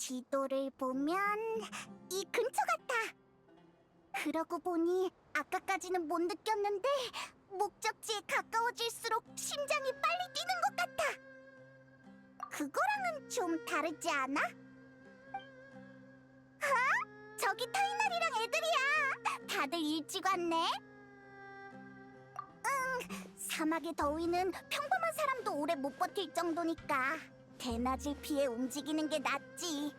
지도를 보면 이 근처 같아. 그러고 보니 아까까지는 못 느꼈는데 목적지에 가까워질수록 심장이 빨리 뛰는 것 같아. 그거랑은 좀 다르지 않아? 저기 타이날이랑 애들이야. 다들 일찍 왔네. 사막의 더위는 평범한 사람도 오래 못 버틸 정도니까 대낮을 피해 움직이는 게 낫지.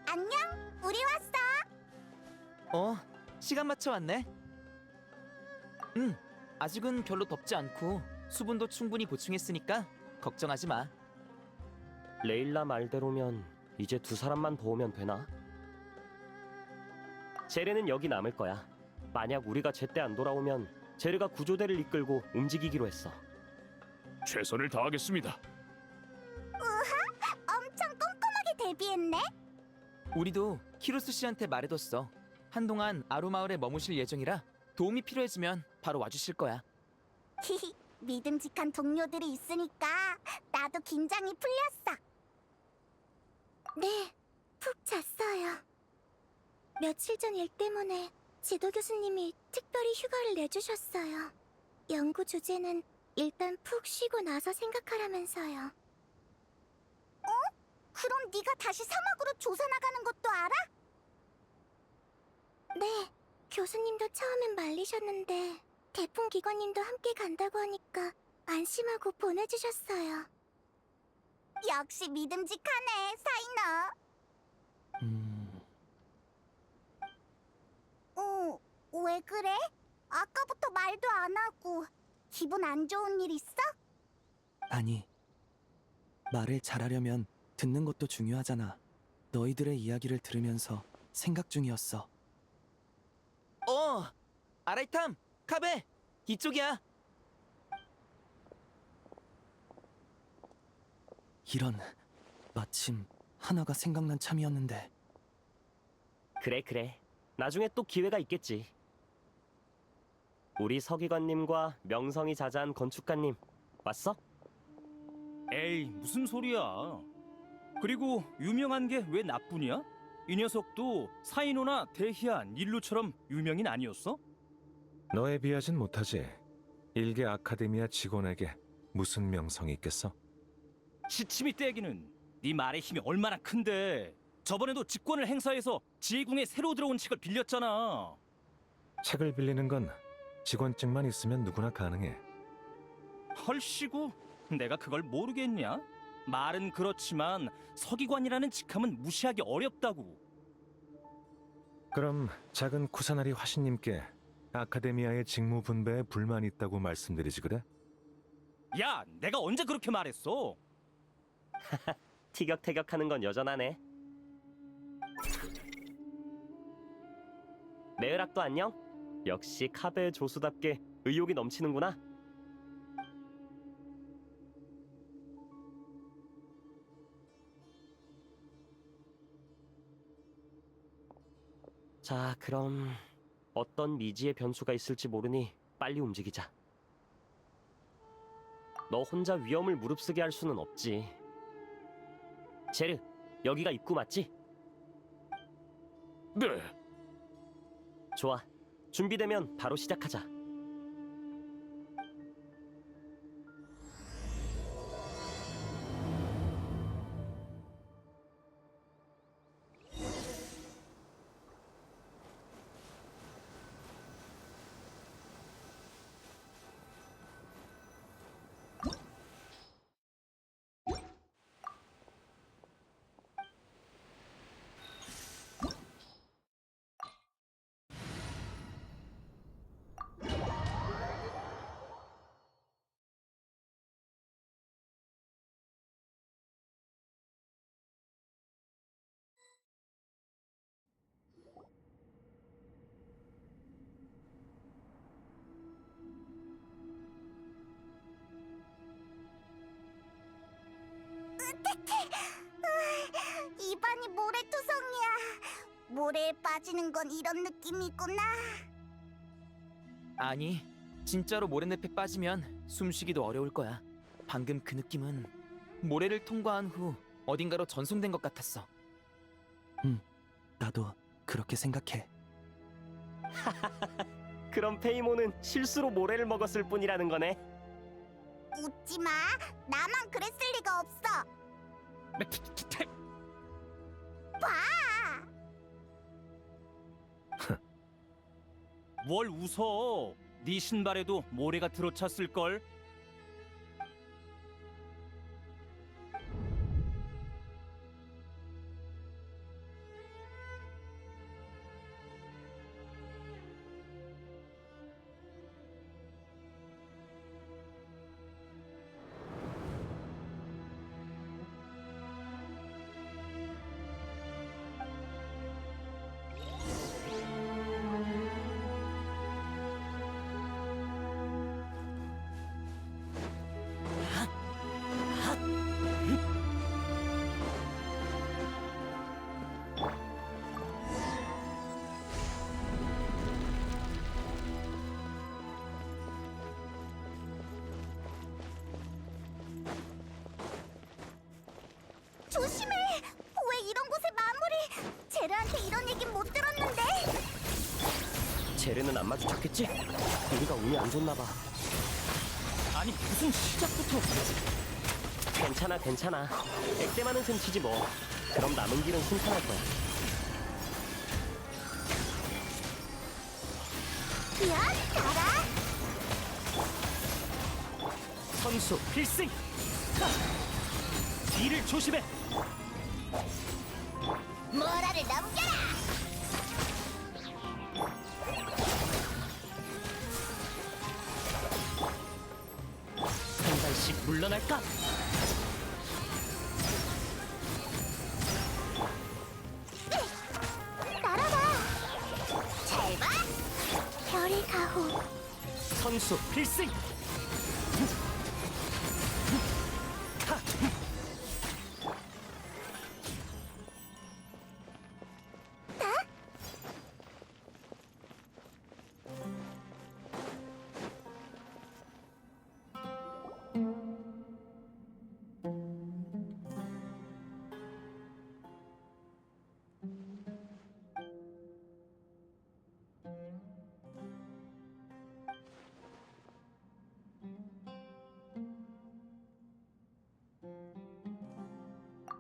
안녕, 우리 왔어. 시간 맞춰 왔네. 아직은 별로 덥지 않고 수분도 충분히 보충했으니까 걱정하지 마. 레일라 말대로면 이제 두 사람만 더 오면 되나? 제르는 여기 남을 거야. 만약 우리가 제때 안 돌아오면 제르가 구조대를 이끌고 움직이기로 했어. 최선을 다하겠습니다. 엄청 꼼꼼하게 대비했네. 우리도 키루스 씨한테 말해뒀어. 한동안 아루마을에 머무실 예정이라 도움이 필요해지면 바로 와주실 거야. 히히, 믿음직한 동료들이 있으니까 나도 긴장이 풀렸어. 네, 푹 잤어요. 며칠 전 일 때문에 지도 교수님이 특별히 휴가를 내주셨어요. 연구 주제는 일단 푹 쉬고 나서 생각하라면서요. 그럼 네가 다시 사막으로 조사 나가는 것도 알아? 네, 교수님도 처음엔 말리셨는데 대풍 기관님도 함께 간다고 하니까 안심하고 보내주셨어요. 역시 믿음직하네, 사이너. 왜 그래? 아까부터 말도 안 하고 기분 안 좋은 일 있어? 아니, 말을 잘하려면 듣는 것도 중요하잖아. 너희들의 이야기를 들으면서 생각 중이었어. 아라이탐, 카베, 이쪽이야. 이런, 마침 하나가 생각난 참이었는데. 그래. 나중에 또 기회가 있겠지. 우리 서기관님과 명성이 자자한 건축가님 왔어? 에이, 무슨 소리야. 그리고 유명한 게 왜 나뿐이야? 이 녀석도 사이노나 데히안, 일루처럼 유명인 아니었어? 너에 비하진 못하지. 일개 아카데미아 직원에게 무슨 명성이 있겠어? 시치미 떼기는 네 말의 힘이 얼마나 큰데. 저번에도 직권을 행사해서 지휘궁에 새로 들어온 책을 빌렸잖아. 책을 빌리는 건 직원증만 있으면 누구나 가능해. 헐씨구, 내가 그걸 모르겠냐? 말은 그렇지만 서기관이라는 직함은 무시하기 어렵다고. 그럼 작은 쿠사나리 화신님께 아카데미아의 직무 분배에 불만이 있다고 말씀드리지 그래? 야, 내가 언제 그렇게 말했어? 티격태격하는 건 여전하네. 네으락도 안녕? 역시 카베 조수답게 의욕이 넘치는구나. 자, 그럼 어떤 미지의 변수가 있을지 모르니 빨리 움직이자. 너 혼자 위험을 무릅쓰게 할 수는 없지. 제르, 여기가 입구 맞지? 네. 좋아. 준비되면 바로 시작하자. 모래에 빠지는 건 이런 느낌이구나. 아니, 진짜로 모래늪에 빠지면 숨쉬기도 어려울 거야. 방금 그 느낌은 모래를 통과한 후 어딘가로 전송된 것 같았어. 나도 그렇게 생각해. 그럼 페이몬은 실수로 모래를 먹었을 뿐이라는 거네. 웃지 마. 나만 그랬을 리가 없어. 봐. 뭘 웃어? 네 신발에도 모래가 들어찼을 걸. 조심해. 왜 이런 곳에 마무리? 제르한테 이런 얘긴 못 들었는데. 제르는 안 마주쳤겠지? 우리가 운이 안 좋나 봐. 아니 무슨 시작부터? 괜찮아, 괜찮아. 액땜하는 셈 치지 뭐. 그럼 남은 길은 순탄할 거야. 야, 달아. 선수 필승! 뒤를 조심해! 모라를 넘겨라. 한 발씩 물러날까? 날아가. 잘 봐. 별이 가호. 선수 필승!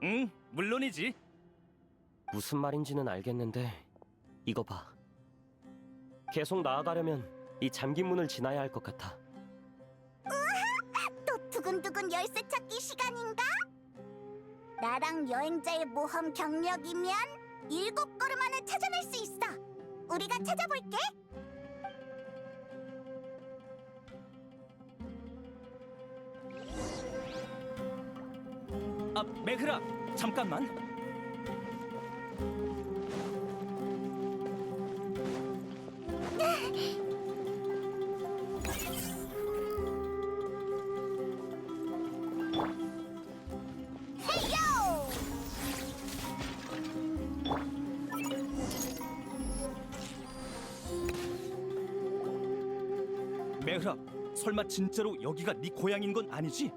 응, 물론이지. 무슨 말인지는 알겠는데 이거 봐. 계속 나아가려면 이 잠긴 문을 지나야 할 것 같아. 또 두근두근 열쇠 찾기 시간인가? 나랑 여행자의 모험 경력이면 7걸음 안에 찾아낼 수 있어. 우리가 찾아볼게. 아, 메그라, 잠깐만. 헤이요! 메그라, 설마 진짜로 여기가 네 고향인 건 아니지?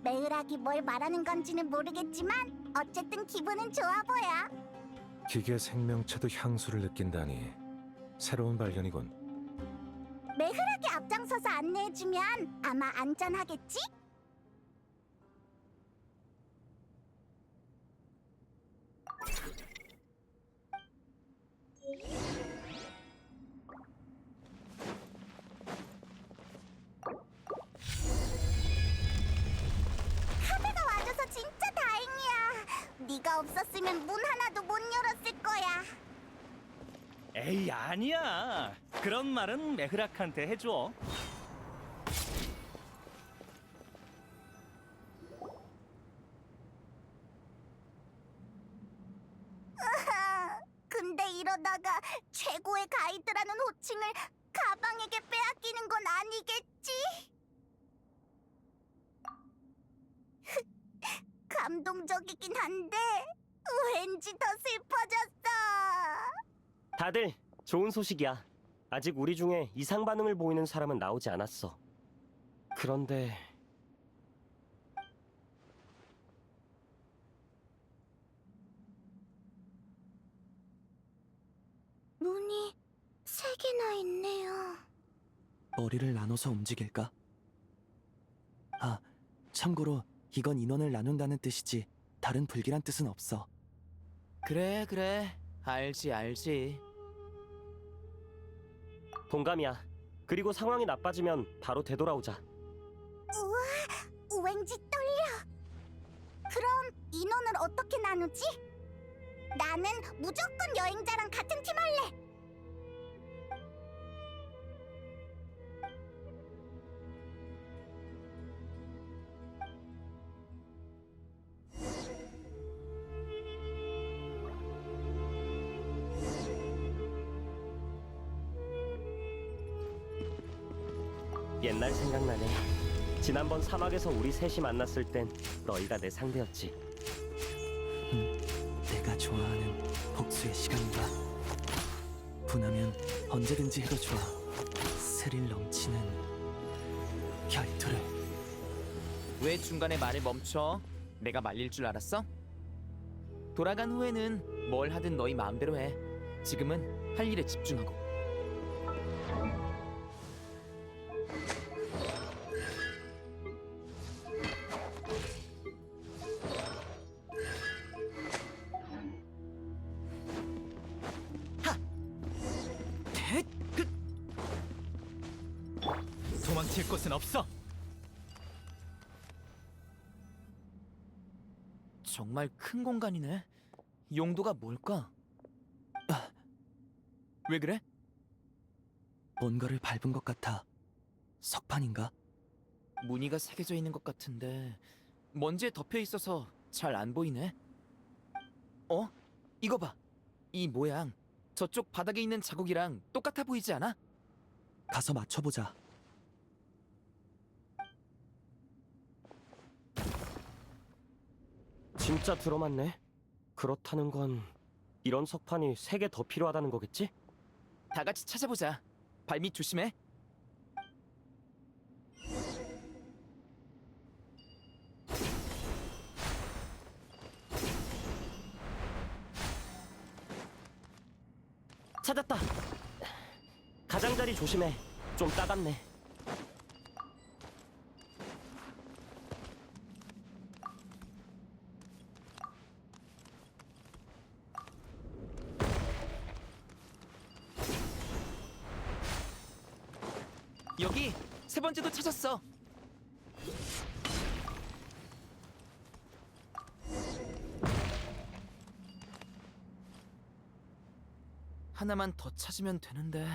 메으락이 뭘 말하는 건지는 모르겠지만 어쨌든 기분은 좋아 보여. 기계 생명체도 향수를 느낀다니 새로운 발견이군. 메흐락이 앞장서서 안내해주면 아마 안전하겠지? 카베가 와줘서 진짜 다행이야. 네가 없었으면 문 하나도 못 열었을 거야. 에이, 아니야. 그런 말은 메그락한테 해줘. 근데 이러다가 최고의 가이드라는 호칭을 가방에게 빼앗기는 건 아니겠지? 감동적이긴 한데 왠지 더 슬퍼졌어. 다들 좋은 소식이야. 아직 우리 중에 이상 반응을 보이는 사람은 나오지 않았어. 그런데 문이 3개나 있네요. 머리를 나눠서 움직일까? 아, 참고로 이건 인원을 나눈다는 뜻이지 다른 불길한 뜻은 없어. 그래, 그래. 알지. 동감이야. 그리고 상황이 나빠지면 바로 되돌아오자. 우와, 왠지 떨려. 그럼 인원을 어떻게 나누지? 나는 무조건 여행자랑 같은 팀 할래. 옛날 생각나네. 지난번 사막에서 우리 셋이 만났을 땐 너희가 내 상대였지. 내가 좋아하는 복수의 시간인가? 분하면 언제든지 해도 좋아. 스릴 넘치는 결투를. 왜 중간에 말을 멈춰? 내가 말릴 줄 알았어? 돌아간 후에는 뭘 하든 너희 마음대로 해. 지금은 할 일에 집중하고. 도망칠 곳은 없어. 정말 큰 공간이네. 용도가 뭘까? 왜 그래? 뭔가를 밟은 것 같아. 석판인가? 무늬가 새겨져 있는 것 같은데 먼지에 덮여 있어서 잘 안 보이네. 어? 이거 봐. 이 모양 저쪽 바닥에 있는 자국이랑 똑같아 보이지 않아? 가서 맞춰보자. 진짜 들어맞네. 그렇다는 건 이런 석판이 3개 더 필요하다는 거겠지? 다 같이 찾아보자. 발밑 조심해. 찾았다. 가장자리 조심해. 좀 따갑네. 여기 3번째도 찾았어. 하나만 더 찾으면 되는데.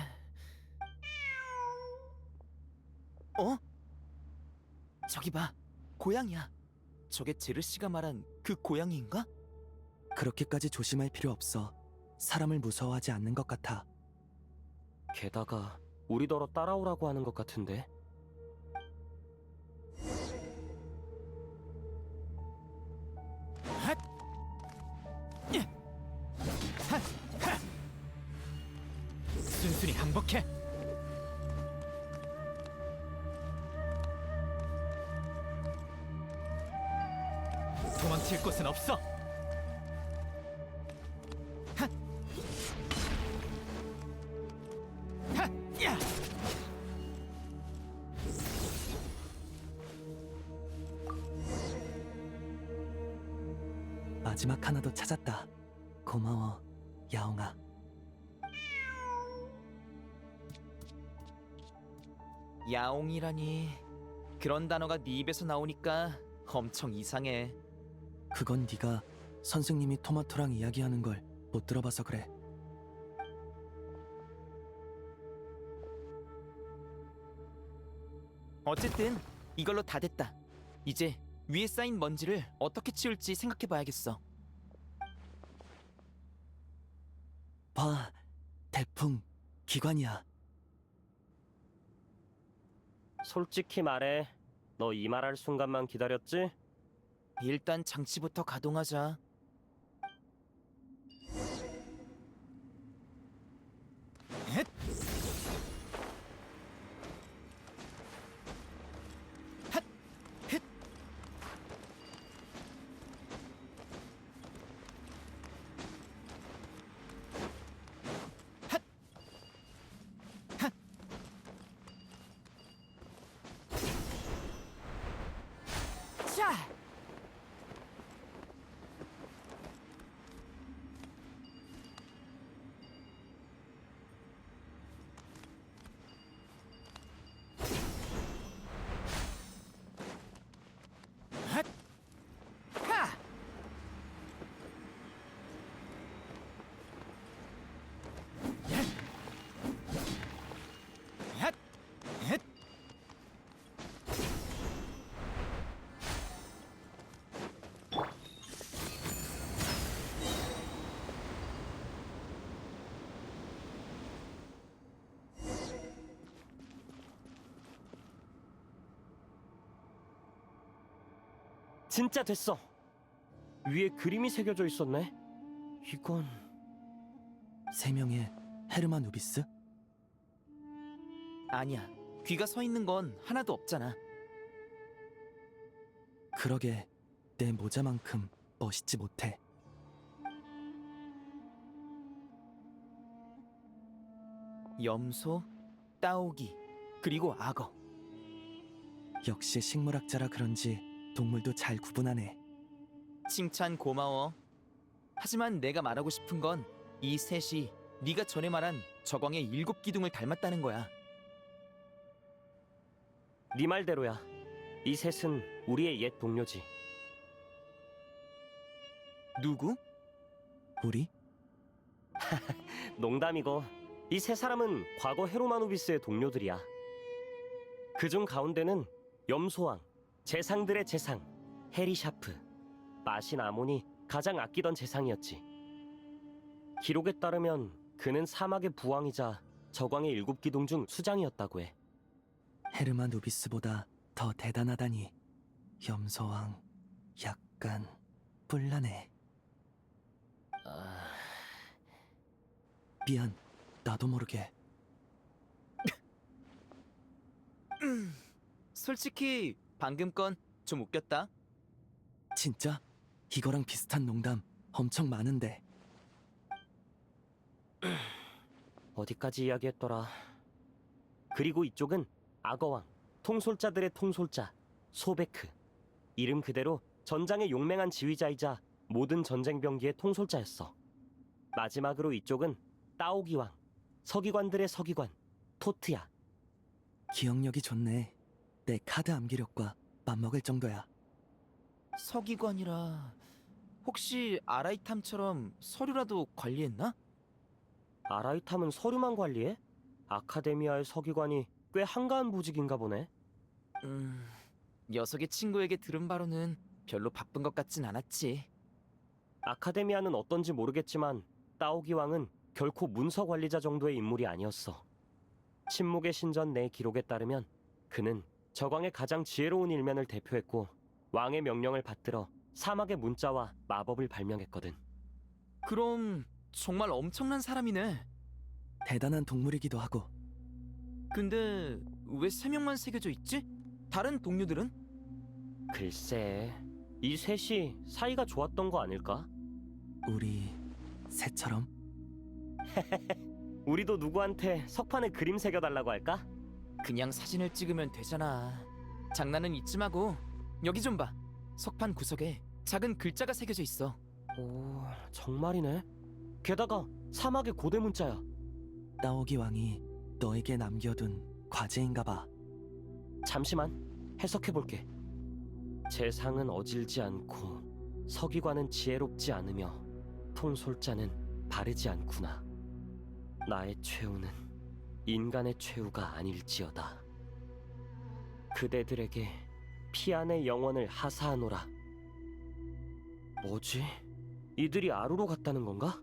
어? 저기 봐. 고양이야. 저게 제르시가 말한 그 고양이인가? 그렇게까지 조심할 필요 없어. 사람을 무서워하지 않는 것 같아. 게다가 우리더러 따라오라고 하는 것 같은데. 순순히 항복해. 도망칠 곳은 없어. 야! 마지막 하나도 찾았다. 고마워, 야옹아. 야옹이라니. 그런 단어가 네 입에서 나오니까 엄청 이상해. 그건 네가 선생님이 토마토랑 이야기하는 걸 못 들어봐서 그래. 어쨌든 이걸로 다 됐다. 이제 위에 쌓인 먼지를 어떻게 치울지 생각해봐야겠어. 봐, 태풍, 기관이야. 솔직히 말해. 너 이 말할 순간만 기다렸지? 일단 장치부터 가동하자. 진짜 됐어. 위에 그림이 새겨져 있었네. 이건 3명의 헤르만 우비스? 아니야. 귀가 서 있는 건 하나도 없잖아. 그러게 내 모자만큼 멋있지 못해. 염소, 따오기, 그리고 악어. 역시 식물학자라 그런지 동물도 잘 구분하네. 칭찬 고마워. 하지만 내가 말하고 싶은 건 이 셋이 네가 전에 말한 저광의 7기둥을 닮았다는 거야. 네 말대로야. 이 셋은 우리의 옛 동료지. 누구? 우리? 농담이고 이 세 사람은 과거 헤로마노비스의 동료들이야. 그중 가운데는 염소왕, 재상들의 재상, 헤리샤프, 마신 아몬이 가장 아끼던 재상이었지. 기록에 따르면 그는 사막의 부왕이자 저광의 7기둥 중 수장이었다고 해. 헤르만 우비스보다 더 대단하다니. 염소왕 약간 뿔나네. 미안, 나도 모르게. 솔직히 방금 건 좀 웃겼다. 진짜? 이거랑 비슷한 농담 엄청 많은데. 어디까지 이야기했더라. 그리고 이쪽은 악어왕, 통솔자들의 통솔자, 소베크. 이름 그대로 전장의 용맹한 지휘자이자 모든 전쟁병기의 통솔자였어. 마지막으로 이쪽은 따오기왕, 서기관들의 서기관, 토트야. 기억력이 좋네. 내 카드 암기력과 맞먹을 정도야. 서기관이라 혹시 아라이탐처럼 서류라도 관리했나? 아라이탐은 서류만 관리해? 아카데미아의 서기관이 꽤 한가한 보직인가 보네. 녀석의 친구에게 들은 바로는 별로 바쁜 것 같진 않았지. 아카데미아는 어떤지 모르겠지만 따오기 왕은 결코 문서 관리자 정도의 인물이 아니었어. 침묵의 신전 내 기록에 따르면 그는 저광의 가장 지혜로운 일면을 대표했고 왕의 명령을 받들어 사막의 문자와 마법을 발명했거든. 그럼 정말 엄청난 사람이네. 대단한 동물이기도 하고. 근데 왜 3명만 새겨져 있지? 다른 동료들은? 글쎄, 이 셋이 사이가 좋았던 거 아닐까? 우리 새처럼? 우리도 누구한테 석판에 그림 새겨달라고 할까? 그냥 사진을 찍으면 되잖아. 장난은 이쯤 하고 여기 좀 봐. 석판 구석에 작은 글자가 새겨져 있어. 오, 정말이네. 게다가 사막의 고대 문자야. 따오기 왕이 너에게 남겨둔 과제인가 봐. 잠시만, 해석해볼게. 재상은 어질지 않고 서기관은 지혜롭지 않으며 통솔자는 바르지 않구나. 나의 최후는 인간의 최후가 아닐지어다. 그대들에게 피안의 영혼을 하사하노라. 뭐지? 이들이 아루로 갔다는 건가?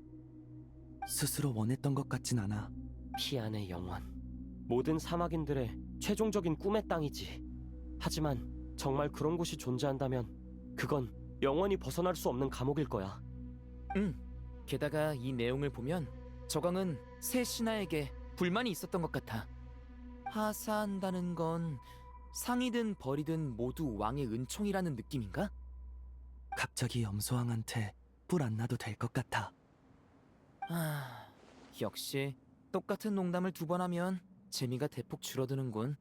스스로 원했던 것 같진 않아. 피안의 영혼. 모든 사막인들의 최종적인 꿈의 땅이지. 하지만 정말 그런 곳이 존재한다면 그건 영원히 벗어날 수 없는 감옥일 거야. 게다가 이 내용을 보면 저광은 새 신하에게 불만이 있었던 것 같아. 하사한다는 건 상이든 벌이든 모두 왕의 은총이라는 느낌인가? 갑자기 염소왕한테 뿔 안 나도 될 것 같아. 아, 역시 똑같은 농담을 2번 하면 재미가 대폭 줄어드는군.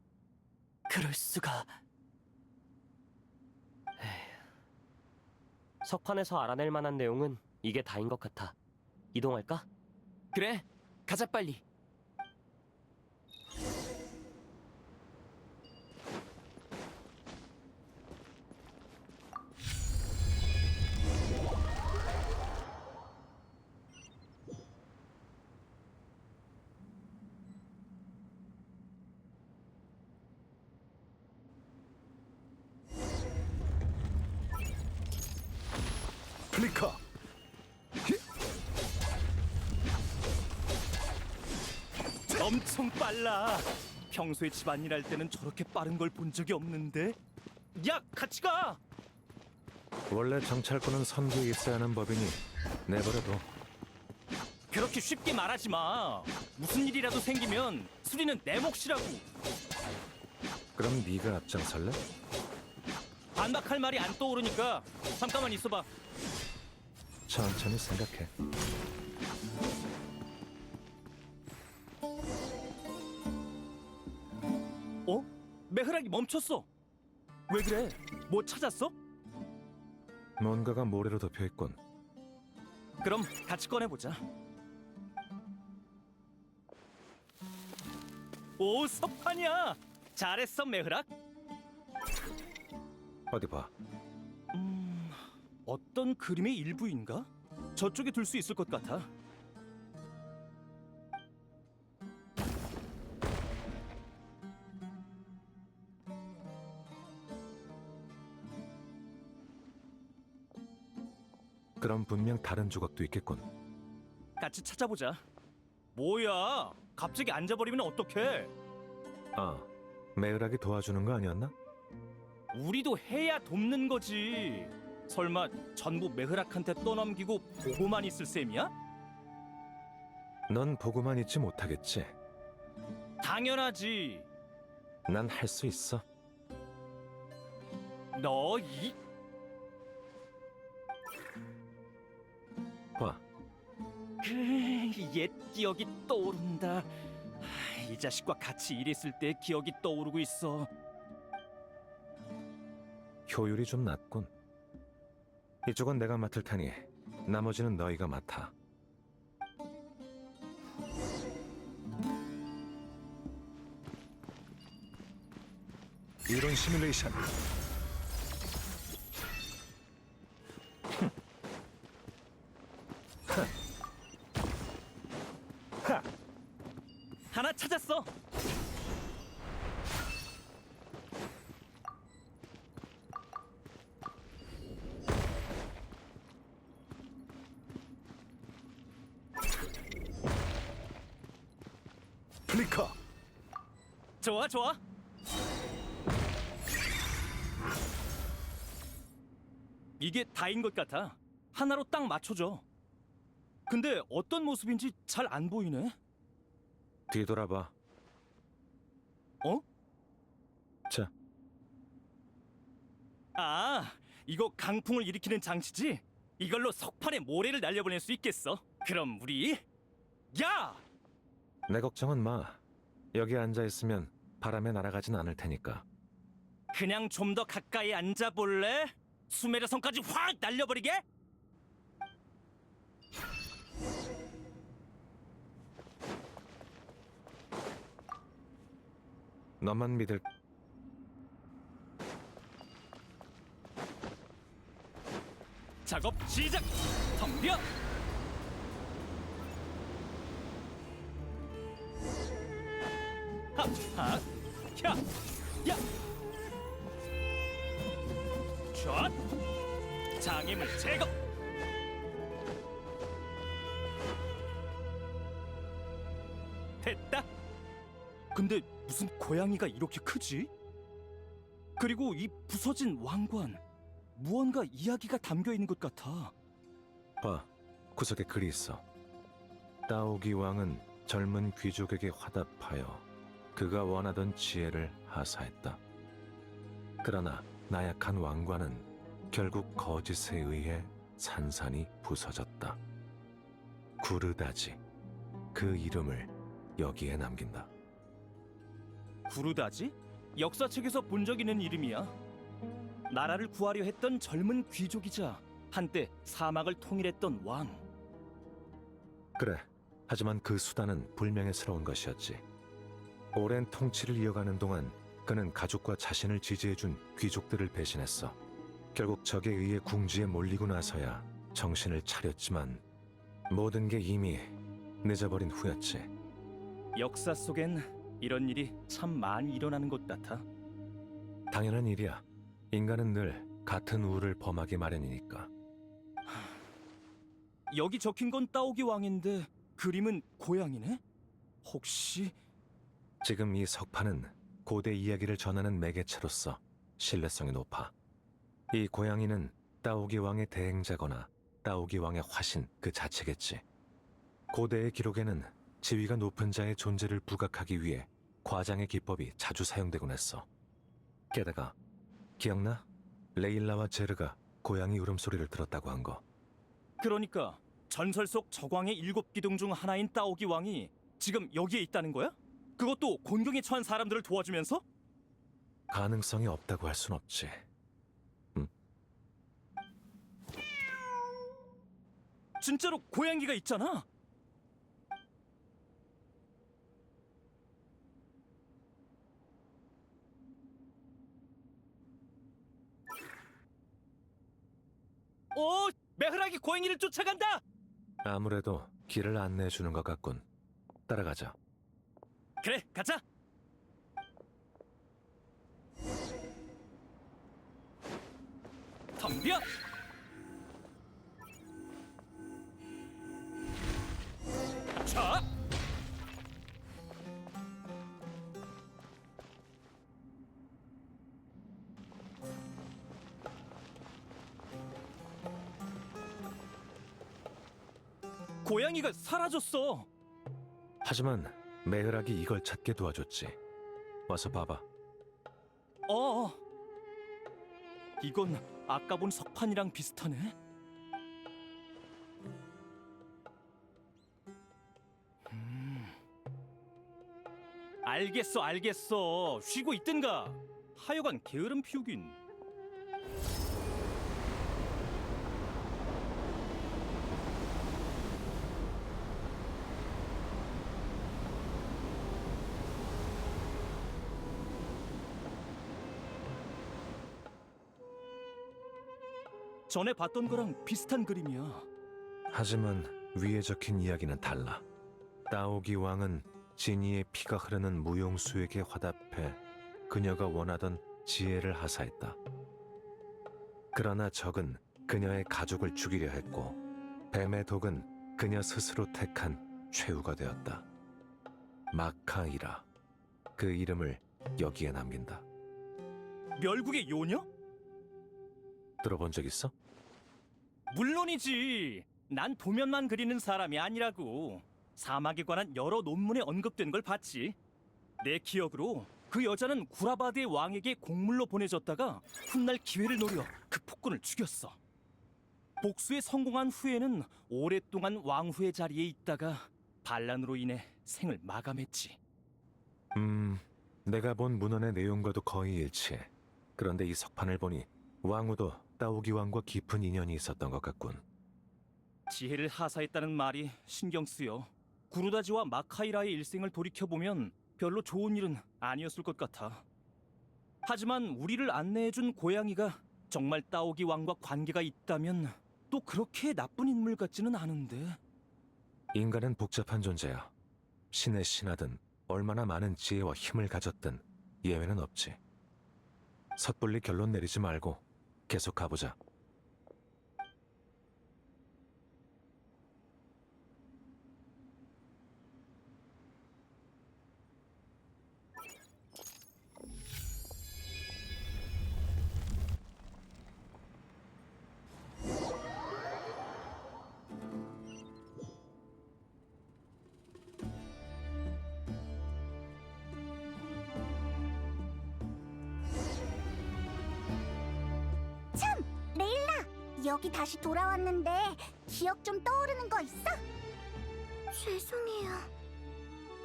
그럴 수가. 석판에서 알아낼 만한 내용은 이게 다인 것 같아. 이동할까? 그래, 가자 빨리. 플리카. 엄청 빨라. 평소에 집안일 할 때는 저렇게 빠른 걸 본 적이 없는데. 야, 같이 가. 원래 정찰꾼은 선두에 있어야 하는 법이니 내버려둬. 그렇게 쉽게 말하지 마. 무슨 일이라도 생기면 수리는 내 몫이라고. 그럼 네가 앞장설래? 반박할 말이 안 떠오르니까 잠깐만 있어봐. 천천히 생각해. 어? 매흐락이 멈췄어. 왜 그래? 뭐 찾았어? 뭔가가 모래로 덮여있군. 그럼 같이 꺼내보자. 오, 석판이야. 잘했어, 매흐락. 어디 봐. 어떤 그림의 일부인가? 저쪽에 둘 수 있을 것 같아. 그럼 분명 다른 조각도 있겠군. 같이 찾아보자. 뭐야? 갑자기 앉아버리면 어떡해? 아, 매일하게 도와주는 거 아니었나? 우리도 해야 돕는 거지. 설마 전부 매흐락한테 떠넘기고 보고만 있을 셈이야? 넌 보고만 있지 못하겠지. 당연하지. 난 할 수 있어. 너 이... 봐, 옛 기억이 떠오른다. 이 자식과 같이 일했을 때 기억이 떠오르고 있어. 효율이 좀 낮군. 이쪽은 내가 맡을 테니 나머지는 너희가 맡아. 이론 시뮬레이션. 하나 찾았어. 플리커. 좋아, 좋아. 이게 다인 것 같아. 하나로 딱 맞춰줘. 근데 어떤 모습인지 잘 안 보이네. 뒤돌아봐. 어? 자, 아, 이거 강풍을 일으키는 장치지? 이걸로 석판에 모래를 날려보낼 수 있겠어. 그럼 우리... 야! 내 걱정은 마. 여기 앉아 있으면 바람에 날아가진 않을 테니까. 그냥 좀 더 가까이 앉아볼래? 수메르성까지 확 날려버리게? 너만 믿을. 작업 시작! 덤벼! 하! 야! 야! 샷! 장애물 제거! 됐다! 근데 무슨 고양이가 이렇게 크지? 그리고 이 부서진 왕관 무언가 이야기가 담겨 있는 것 같아. 봐, 구석에 글이 있어. 따오기 왕은 젊은 귀족에게 화답하여 그가 원하던 지혜를 하사했다. 그러나 나약한 왕관은 결국 거짓에 의해 산산이 부서졌다. 구르다지, 그 이름을 여기에 남긴다. 구르다지? 역사책에서 본 적 있는 이름이야. 나라를 구하려 했던 젊은 귀족이자 한때 사막을 통일했던 왕. 그래, 하지만 그 수단은 불명예스러운 것이었지. 오랜 통치를 이어가는 동안 그는 가족과 자신을 지지해준 귀족들을 배신했어. 결국 적에 의해 궁지에 몰리고 나서야 정신을 차렸지만 모든 게 이미 늦어버린 후였지. 역사 속엔 이런 일이 참 많이 일어나는 것 같아. 당연한 일이야. 인간은 늘 같은 우를 범하기 마련이니까. 여기 적힌 건 따오기 왕인데 그림은 고양이네? 혹시... 지금 이 석판은 고대 이야기를 전하는 매개체로서 신뢰성이 높아. 이 고양이는 따오기 왕의 대행자거나 따오기 왕의 화신 그 자체겠지. 고대의 기록에는 지위가 높은 자의 존재를 부각하기 위해 과장의 기법이 자주 사용되곤 했어. 게다가 기억나? 레일라와 제르가 고양이 울음소리를 들었다고 한 거. 그러니까 전설 속 저광의 7기둥 중 하나인 따오기 왕이 지금 여기에 있다는 거야? 그것도 곤경에 처한 사람들을 도와주면서? 가능성이 없다고 할 순 없지. 진짜로 고양이가 있잖아. 오, 메흐락이 고양이를 쫓아간다. 아무래도 길을 안내해 주는 것 같군. 따라가자. 그래, 가자. 덤벼. 자. 고양이가 사라졌어. 하지만 메흐락이 이걸 찾게 도와줬지. 와서 봐봐. 어. 이건 아까 본 석판이랑 비슷하네. 알겠어. 쉬고 있든가. 하여간 게으름 피우긴. 전에 봤던 거랑 비슷한 그림이야. 하지만 위에 적힌 이야기는 달라. 따오기 왕은 지니의 피가 흐르는 무용수에게 화답해 그녀가 원하던 지혜를 하사했다. 그러나 적은 그녀의 가족을 죽이려 했고 뱀의 독은 그녀 스스로 택한 최후가 되었다. 마카이라. 그 이름을 여기에 남긴다. 멸국의 요녀? 들어본 적 있어? 물론이지. 난 도면만 그리는 사람이 아니라고. 사막에 관한 여러 논문에 언급된 걸 봤지. 내 기억으로 그 여자는 구라바드의 왕에게 곡물로 보내졌다가 훗날 기회를 노려 그 폭군을 죽였어. 복수에 성공한 후에는 오랫동안 왕후의 자리에 있다가 반란으로 인해 생을 마감했지. 내가 본 문헌의 내용과도 거의 일치해. 그런데 이 석판을 보니 왕후도 따오기 왕과 깊은 인연이 있었던 것 같군. 지혜를 하사했다는 말이 신경 쓰여. 구르다지와 마카이라의 일생을 돌이켜보면 별로 좋은 일은 아니었을 것 같아. 하지만 우리를 안내해준 고양이가 정말 따오기 왕과 관계가 있다면 또 그렇게 나쁜 인물 같지는 않은데. 인간은 복잡한 존재야. 신의 신하든 얼마나 많은 지혜와 힘을 가졌든 예외는 없지. 섣불리 결론 내리지 말고 계속 가보자. 레일라, 여기 다시 돌아왔는데 기억 좀 떠오르는 거 있어? 죄송해요.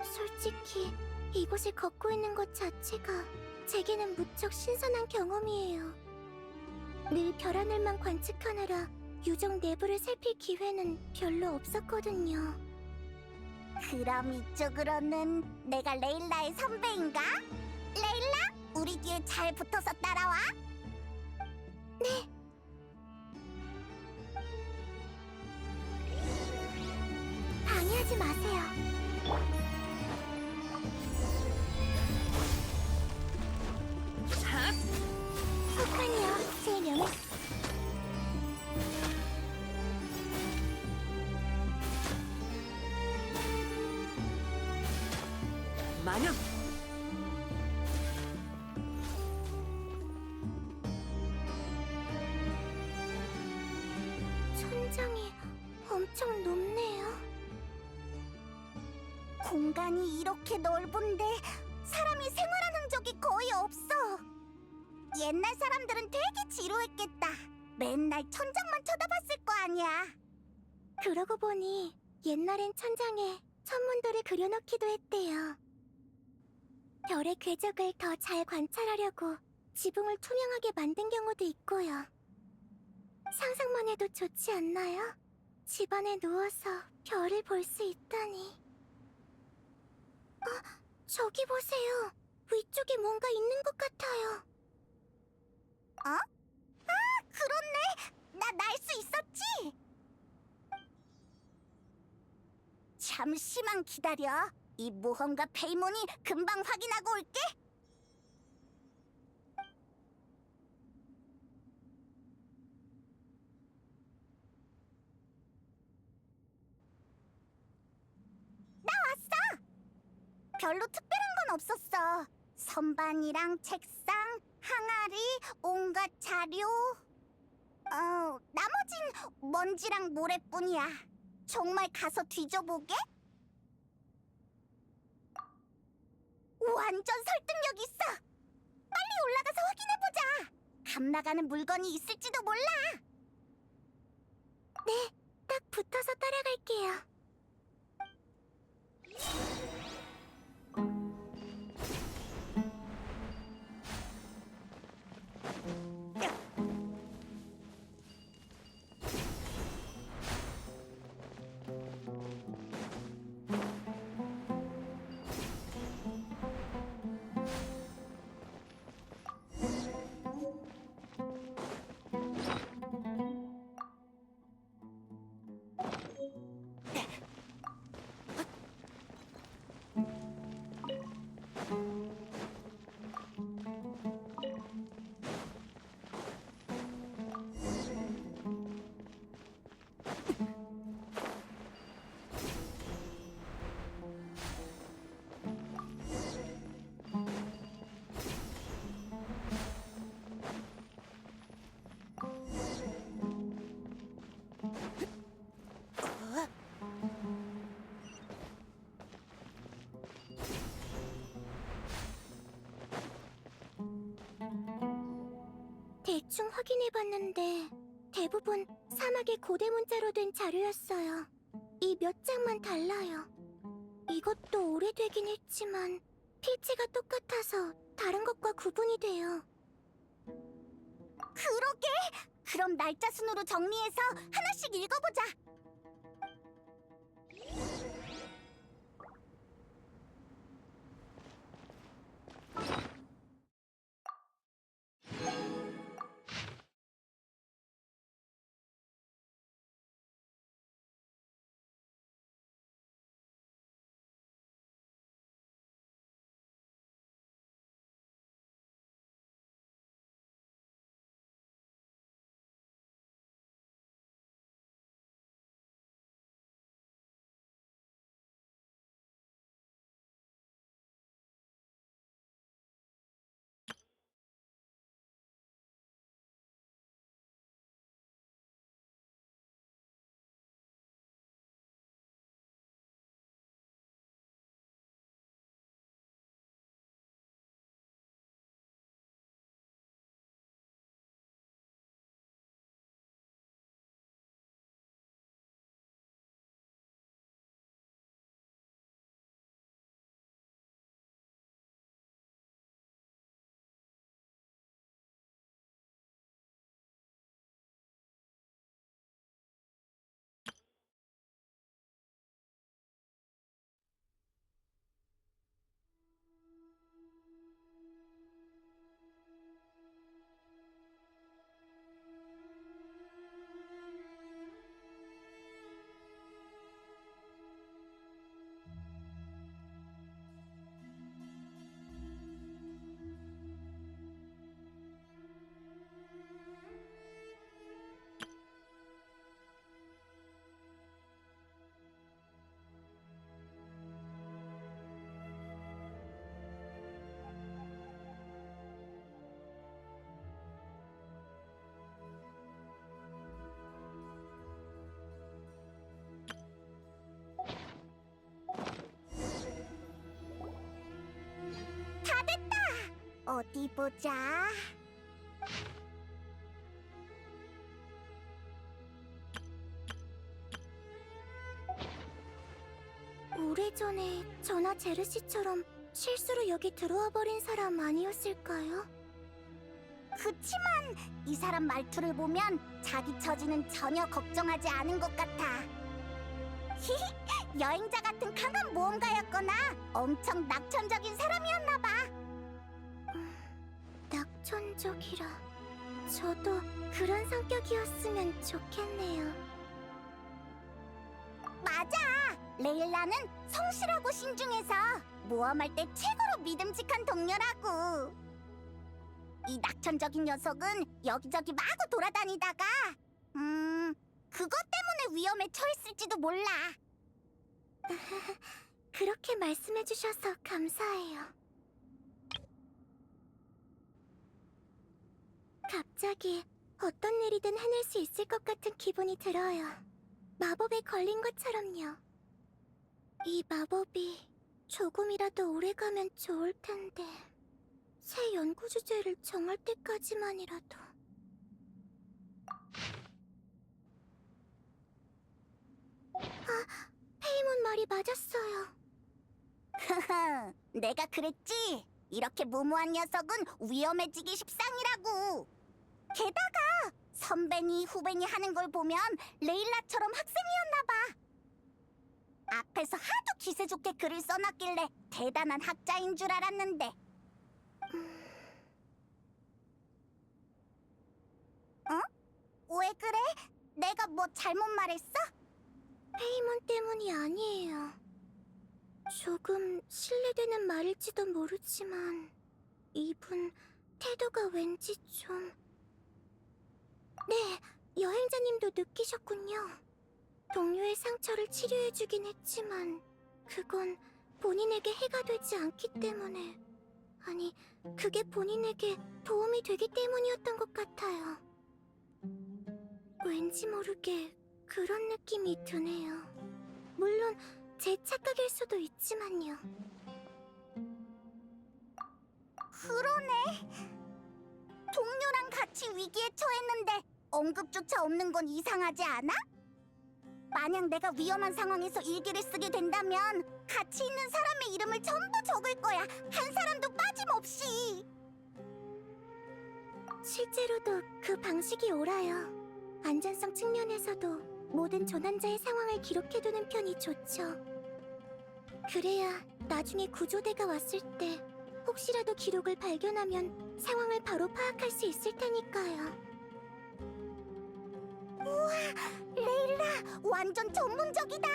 솔직히 이곳을 걷고 있는 것 자체가 제게는 무척 신선한 경험이에요. 늘 별하늘만 관측하느라 유적 내부를 살필 기회는 별로 없었거든요. 그럼 이쪽으로는 내가 레일라의 선배인가? 레일라, 우리 뒤에 잘 붙어서 따라와. 네. 방해하지 마세요. 석판이요, 제 명예. 마냥 공간이 이렇게 넓은데 사람이 생활한 흔적이 거의 없어. 옛날 사람들은 되게 지루했겠다. 맨날 천장만 쳐다봤을 거 아니야. 그러고 보니 옛날엔 천장에 천문도를 그려놓기도 했대요. 별의 궤적을 더 잘 관찰하려고 지붕을 투명하게 만든 경우도 있고요. 상상만 해도 좋지 않나요? 집안에 누워서 별을 볼 수 있다니. 저기 보세요. 위쪽에 뭔가 있는 것 같아요. 그렇네. 나 날 수 있었지? 잠시만 기다려. 이 모험가 페이몬이 금방 확인하고 올게. 나 왔어. 별로 특별한 건 없었어. 선반이랑 책상, 항아리, 온갖 자료. 나머진 먼지랑 모래뿐이야. 정말 가서 뒤져보게? 완전 설득력 있어. 빨리 올라가서 확인해보자. 감 나가는 물건이 있을지도 몰라. 네, 딱 붙어서 따라갈게요. 대충 확인해봤는데 대부분 사막의 고대 문자로 된 자료였어요. 이 몇 장만 달라요. 이것도 오래되긴 했지만 필체가 똑같아서 다른 것과 구분이 돼요. 그러게! 그럼 날짜 순으로 정리해서 하나씩 읽어보자. 어디 보자. 오래전에 저나 제르씨처럼 실수로 여기 들어와 버린 사람 아니었을까요? 그치만 이 사람 말투를 보면 자기 처지는 전혀 걱정하지 않은 것 같아. 여행자 같은 강한 모험가였거나 엄청 낙천적인 사람이었나 봐. 낙천적이라. 저도 그런 성격이었으면 좋겠네요. 맞아. 레일라는 성실하고 신중해서 모험할 때 최고로 믿음직한 동료라고. 이 낙천적인 녀석은 여기저기 마구 돌아다니다가 그것 때문에 위험에 처했을지도 몰라. 그렇게 말씀해 주셔서 감사해요. 갑자기 어떤 일이든 해낼 수 있을 것 같은 기분이 들어요. 마법에 걸린 것처럼요. 이 마법이 조금이라도 오래가면 좋을 텐데. 새 연구 주제를 정할 때까지만이라도. 페이몬 말이 맞았어요. 내가 그랬지. 이렇게 무모한 녀석은 위험해지기 십상이라고. 게다가 선배니 후배니 하는 걸 보면 레일라처럼 학생이었나 봐. 앞에서 하도 기세 좋게 글을 써놨길래 대단한 학자인 줄 알았는데. 왜 그래? 내가 뭐 잘못 말했어? 페이몬 때문이 아니에요. 조금 실례되는 말일지도 모르지만 이분 태도가 왠지 좀... 네, 여행자님도 느끼셨군요. 동료의 상처를 치료해주긴 했지만 그건 본인에게 해가 되지 않기 때문에, 아니, 그게 본인에게 도움이 되기 때문이었던 것 같아요. 왠지 모르게 그런 느낌이 드네요. 물론 제 착각일 수도 있지만요. 그러네. 동료랑 같이 위기에 처했는데 언급조차 없는 건 이상하지 않아? 만약 내가 위험한 상황에서 일기를 쓰게 된다면 같이 있는 사람의 이름을 전부 적을 거야. 한 사람도 빠짐없이. 실제로도 그 방식이 옳아요. 안전성 측면에서도 모든 조난자의 상황을 기록해두는 편이 좋죠. 그래야 나중에 구조대가 왔을 때 혹시라도 기록을 발견하면 상황을 바로 파악할 수 있을 테니까요. 우와, 레일라 완전 전문적이다.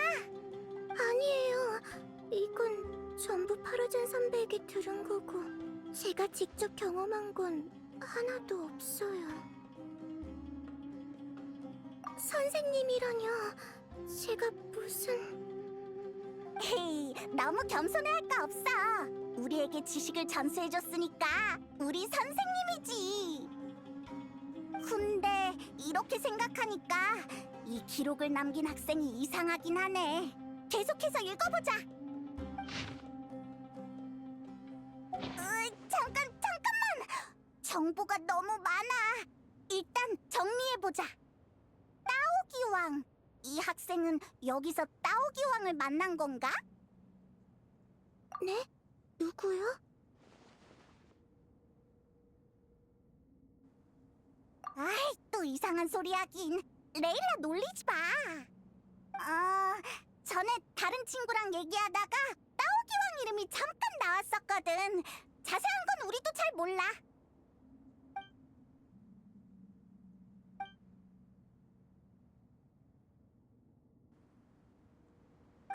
아니에요. 이건 전부 파라전 선배에게 들은 거고 제가 직접 경험한 건 하나도 없어요. 선생님이라뇨. 제가 무슨... 헤이, 너무 겸손해할 거 없어. 우리에게 지식을 전수해줬으니까 우리 선생님이지. 근데 이렇게 생각하니까 이 기록을 남긴 학생이 이상하긴 하네. 계속해서 읽어보자. 잠깐만. 정보가 너무 많아. 일단 정리해보자. 따오기왕. 이 학생은 여기서 따오기왕을 만난 건가? 네? 누구요? 아이, 또 이상한 소리 하긴. 레일라 놀리지 마. 전에 다른 친구랑 얘기하다가 따오기왕 이름이 잠깐 나왔었거든. 자세한 건 우리도 잘 몰라.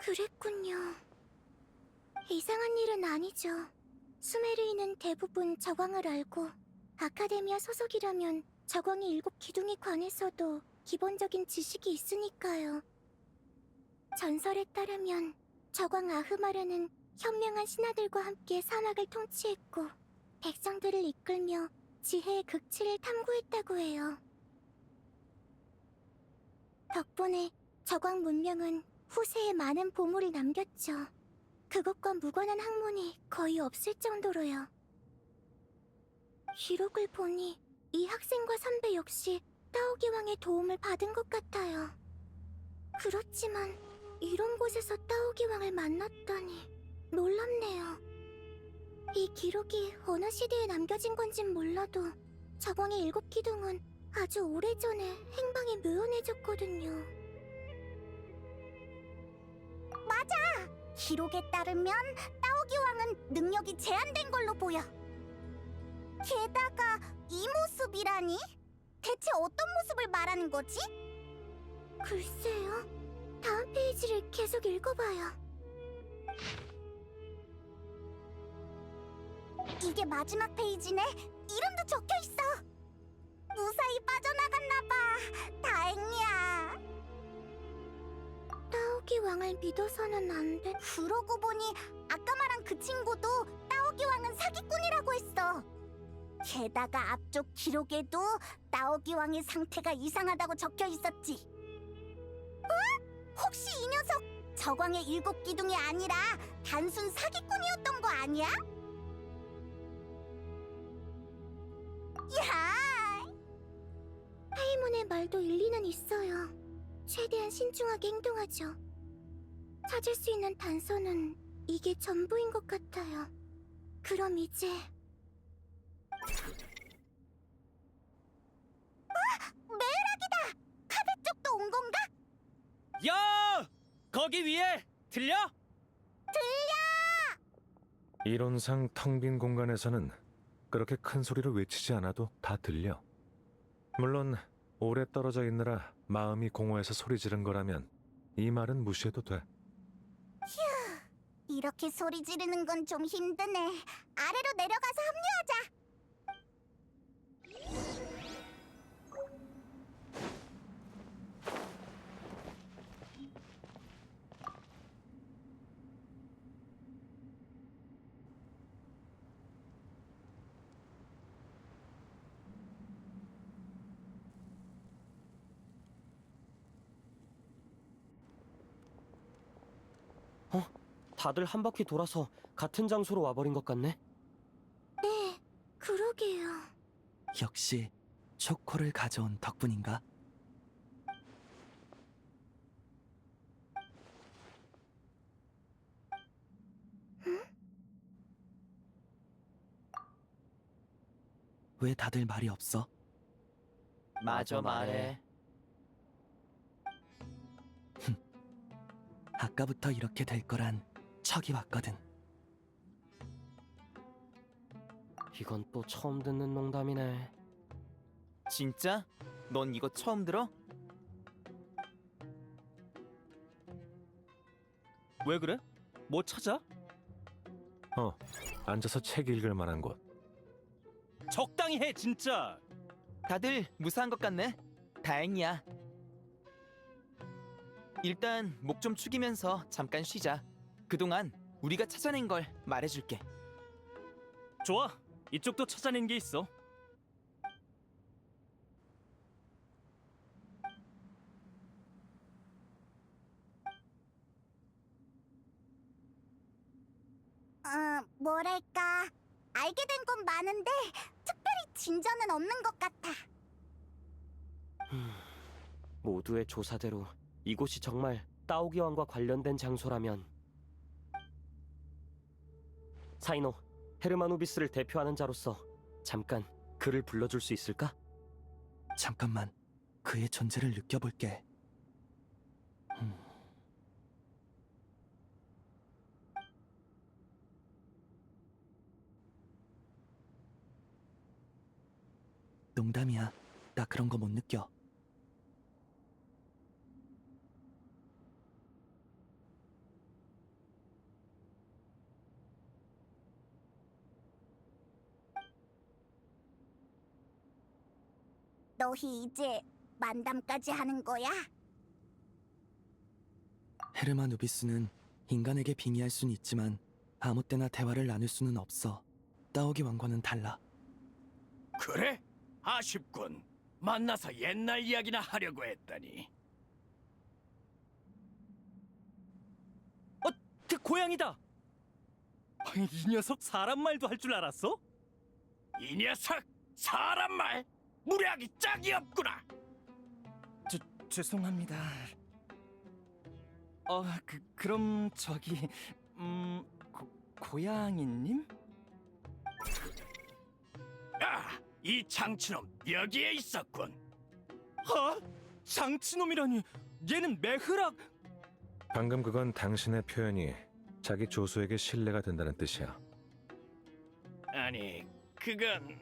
그랬군요. 이상한 일은 아니죠. 수메르인은 대부분 저광을 알고 아카데미아 소속이라면 저광의 7기둥에 관해서도 기본적인 지식이 있으니까요. 전설에 따르면 저광 아흐마르는 현명한 신하들과 함께 사막을 통치했고 백성들을 이끌며 지혜의 극치를 탐구했다고 해요. 덕분에 저광 문명은 후세에 많은 보물을 남겼죠. 그것과 무관한 학문이 거의 없을 정도로요. 기록을 보니 이 학생과 선배 역시 따오기 왕의 도움을 받은 것 같아요. 그렇지만 이런 곳에서 따오기 왕을 만났다니 놀랍네요. 이 기록이 어느 시대에 남겨진 건진 몰라도 저광의 7기둥은 아주 오래전에 행방이 묘연해졌거든요. 맞아! 기록에 따르면 따오기 왕은 능력이 제한된 걸로 보여. 게다가 이 모습이라니? 대체 어떤 모습을 말하는 거지? 글쎄요. 다음 페이지를 계속 읽어봐요. 이게 마지막 페이지네. 이름도 적혀있어. 무사히 빠져나갔나봐. 다행이야. 따오기 왕을 믿어서는 안 돼. 그러고 보니 아까 말한 그 친구도 따오기 왕은 사기꾼이라고 했어. 게다가 앞쪽 기록에도 따오기 왕의 상태가 이상하다고 적혀 있었지. 어? 혹시 이 녀석 저광의 7기둥이 아니라 단순 사기꾼이었던 거 아니야? 야! 하이문의 말도 일리는 있어요. 최대한 신중하게 행동하죠. 찾을 수 있는 단서는 이게 전부인 것 같아요. 그럼 이제 메락이다! 카베 쪽도 온 건가? 야! 거기 위에 들려? 이론상 텅 빈 공간에서는 그렇게 큰 소리로 외치지 않아도 다 들려. 물론 오래 떨어져 있느라 마음이 공허해서 소리 지른 거라면 이 말은 무시해도 돼. 이렇게 소리 지르는 건 좀 힘드네. 아래로 내려가서 합류하자. 다들 한 바퀴 돌아서 같은 장소로 와버린 것 같네. 네, 그러게요. 역시 초코를 가져온 덕분인가? 왜 다들 말이 없어? 마저 말해. 아까부터 이렇게 될 거란 척이 왔거든. 이건 또 처음 듣는 농담이네. 진짜? 넌 이거 처음 들어? 왜 그래? 뭐 찾아? 앉아서 책 읽을 만한 곳. 적당히 해 진짜. 다들 무사한 것 같네. 다행이야. 일단 목 좀 축이면서 잠깐 쉬자. 그동안 우리가 찾아낸 걸 말해줄게. 좋아. 이쪽도 찾아낸 게 있어. 뭐랄까. 알게 된 건 많은데 특별히 진전은 없는 것 같아. 모두의 조사대로 이곳이 정말 따오기 왕과 관련된 장소라면 사이노, 헤르마누비스를 대표하는 자로서 잠깐 그를 불러줄 수 있을까? 잠깐만, 그의 존재를 느껴볼게. 농담이야. 나 그런 거 못 느껴. 너희 이제 만담까지 하는 거야? 헤르마 누비스는 인간에게 빙의할 수는 있지만 아무 때나 대화를 나눌 수는 없어. 따오기 왕과는 달라. 그래? 아쉽군. 만나서 옛날 이야기나 하려고 했더니. 그 고양이다. 이 녀석 사람 말도 할 줄 알았어? 이 녀석 사람 말 무례하기 짝이 없구나. 죄송합니다. 그럼 저기 고양이님? 아, 이 장치놈 여기에 있었군. 장치놈이라니, 얘는 매흐락. 방금 그건 당신의 표현이 자기 조수에게 신뢰가 된다는 뜻이야. 아니, 그건...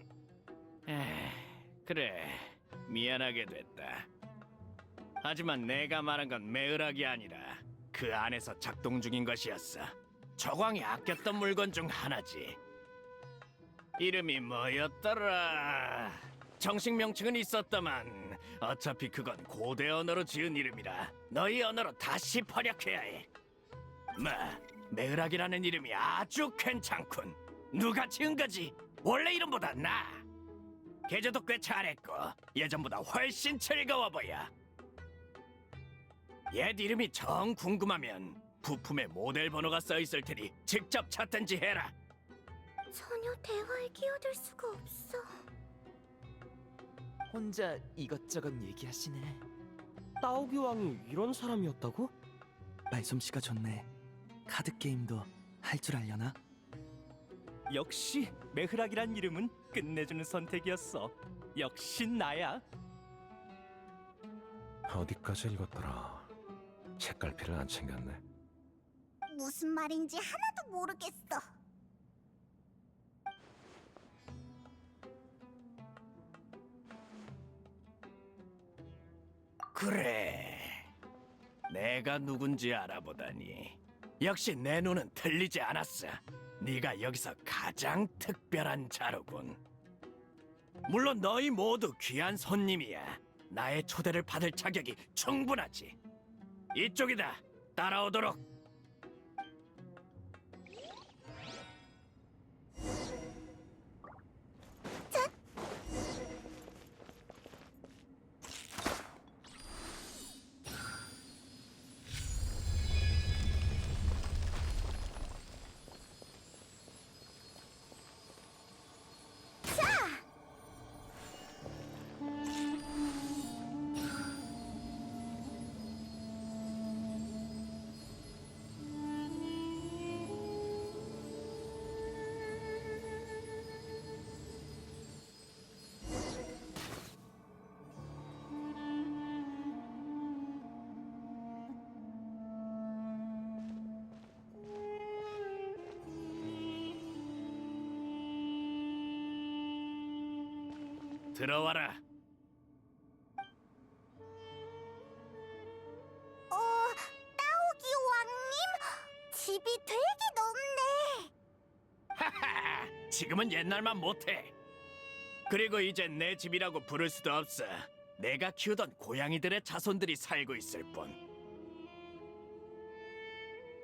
그래, 미안하게 됐다. 하지만 내가 말한 건 매을학이 아니라 그 안에서 작동 중인 것이었어. 저광이 아꼈던 물건 중 하나지. 이름이 뭐였더라? 정식 명칭은 있었다만 어차피 그건 고대 언어로 지은 이름이라 너희 언어로 다시 번역해야 해. 매을학이라는 이름이 아주 괜찮군. 누가 지은 거지? 원래 이름보다 나아. 계좌도 꽤 잘했고 예전보다 훨씬 즐거워 보여. 옛 이름이 정 궁금하면 부품에 모델 번호가 써 있을 테니 직접 찾든지 해라. 전혀 대화에 끼어들 수가 없어. 혼자 이것저것 얘기하시네. 따오기 왕이 이런 사람이었다고? 말솜씨가 좋네. 카드 게임도 할 줄 알려나? 역시 매흐락이란 이름은 끝내주는 선택이었어. 역시 나야. 어디까지 읽었더라. 책갈피를 안 챙겼네. 무슨 말인지 하나도 모르겠어. 그래, 내가 누군지 알아보다니 역시 내 눈은 틀리지 않았어. 네가 여기서 가장 특별한 자로군. 물론 너희 모두 귀한 손님이야. 나의 초대를 받을 자격이 충분하지. 이쪽이다. 따라오도록. 들어와라. 따오기 왕님? 집이 되게 넓네. 하하, 지금은 옛날만 못해. 그리고 이제 내 집이라고 부를 수도 없어. 내가 키우던 고양이들의 자손들이 살고 있을 뿐.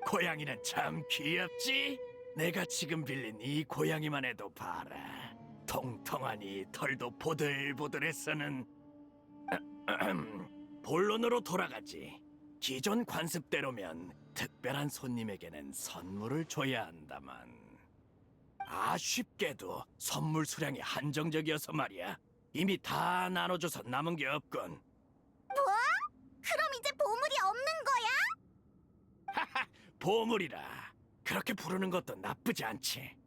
고양이는 참 귀엽지? 내가 지금 빌린 이 고양이만 해도 봐라. 통통하니 털도 보들보들해서는 본론으로 돌아가지. 기존 관습대로면 특별한 손님에게는 선물을 줘야 한다만 아쉽게도 선물 수량이 한정적이어서 말이야. 이미 다 나눠줘서 남은 게 없군. 뭐? 그럼 이제 보물이 없는 거야? 하하, 보물이라 그렇게 부르는 것도 나쁘지 않지.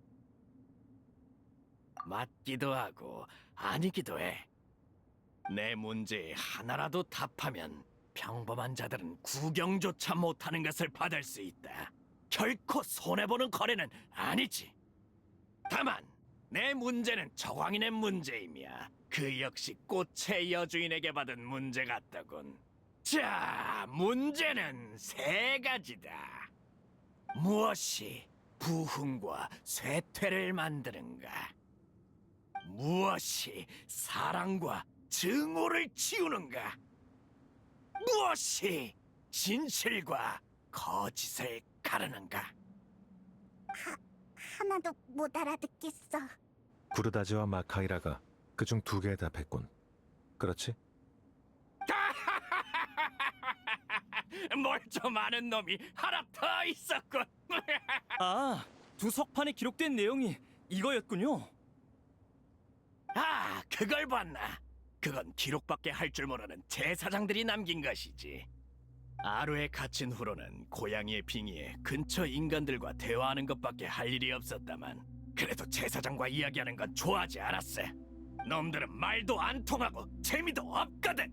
맞기도 하고 아니기도 해. 내 문제에 하나라도 답하면 평범한 자들은 구경조차 못하는 것을 받을 수 있다. 결코 손해보는 거래는 아니지. 다만 내 문제는 저광인의 문제이며 그 역시 꽃의 여주인에게 받은 문제 같더군. 자, 문제는 세 가지다. 무엇이 부흥과 쇠퇴를 만드는가? 무엇이 사랑과 증오를 지우는가? 무엇이 진실과 거짓을 가르는가? 하나도 못 알아듣겠어. 구르다지와 마카이라가 그중 두 개에 답했군. 그렇지? 뭘 좀 아는 놈이 하나 더 있었군. 두 석판에 기록된 내용이 이거였군요. 그걸 봤나? 그건 기록밖에 할 줄 모르는 제사장들이 남긴 것이지. 아루에 갇힌 후로는 고양이의 빙의에 근처 인간들과 대화하는 것밖에 할 일이 없었다만 그래도 제사장과 이야기하는 건 좋아하지 않았어. 놈들은 말도 안 통하고 재미도 없거든.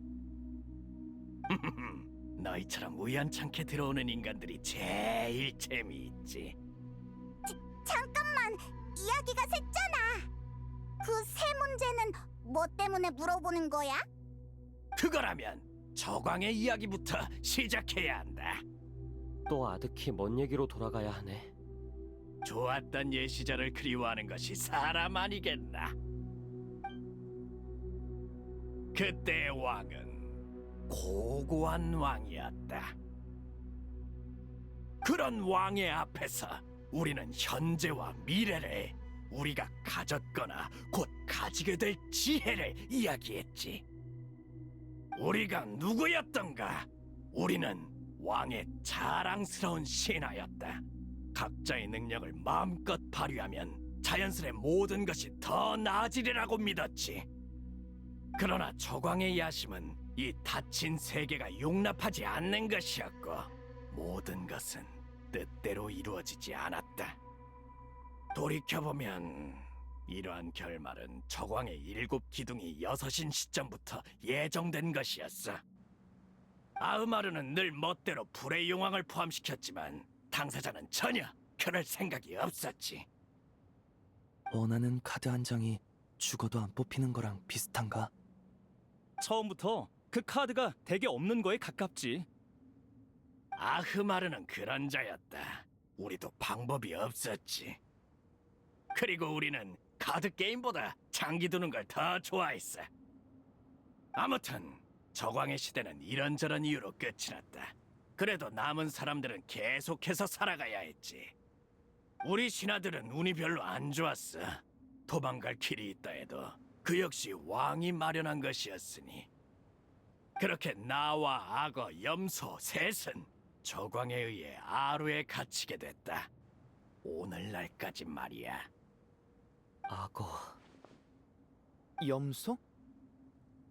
너희처럼 우연찮게 들어오는 인간들이 제일 재미있지. 잠깐만, 이야기가 샜잖아. 그 새 문제는 뭐 때문에 물어보는 거야? 그거라면 저광의 이야기부터 시작해야 한다. 또 아득히 먼 얘기로 돌아가야 하네. 좋았던 옛 시절을 그리워하는 것이 사람 아니겠나? 그때의 왕은 고고한 왕이었다. 그런 왕의 앞에서 우리는 현재와 미래를, 우리가 가졌거나 곧 가지게 될 지혜를 이야기했지. 우리가 누구였던가? 우리는 왕의 자랑스러운 신하였다. 각자의 능력을 마음껏 발휘하면 자연스레 모든 것이 더 나아지리라고 믿었지. 그러나 저광의 야심은 이 닫힌 세계가 용납하지 않는 것이었고 모든 것은 뜻대로 이루어지지 않았다. 돌이켜보면 이러한 결말은 저광의 7 기둥이 6인 시점부터 예정된 것이었어. 아흐마르는 늘 멋대로 불의 용왕을 포함시켰지만 당사자는 전혀 그럴 생각이 없었지. 원하는 카드 한 장이 죽어도 안 뽑히는 거랑 비슷한가? 처음부터 그 카드가 대개 없는 거에 가깝지. 아흐마르는 그런 자였다. 우리도 방법이 없었지. 그리고 우리는 카드 게임보다 장기 두는 걸 더 좋아했어. 아무튼 저광의 시대는 이런저런 이유로 끝이 났다. 그래도 남은 사람들은 계속해서 살아가야 했지. 우리 신하들은 운이 별로 안 좋았어. 도망갈 길이 있다 해도 그 역시 왕이 마련한 것이었으니. 그렇게 나와 악어, 염소, 셋은 저광에 의해 아루에 갇히게 됐다. 오늘날까지 말이야. 악어. 염소?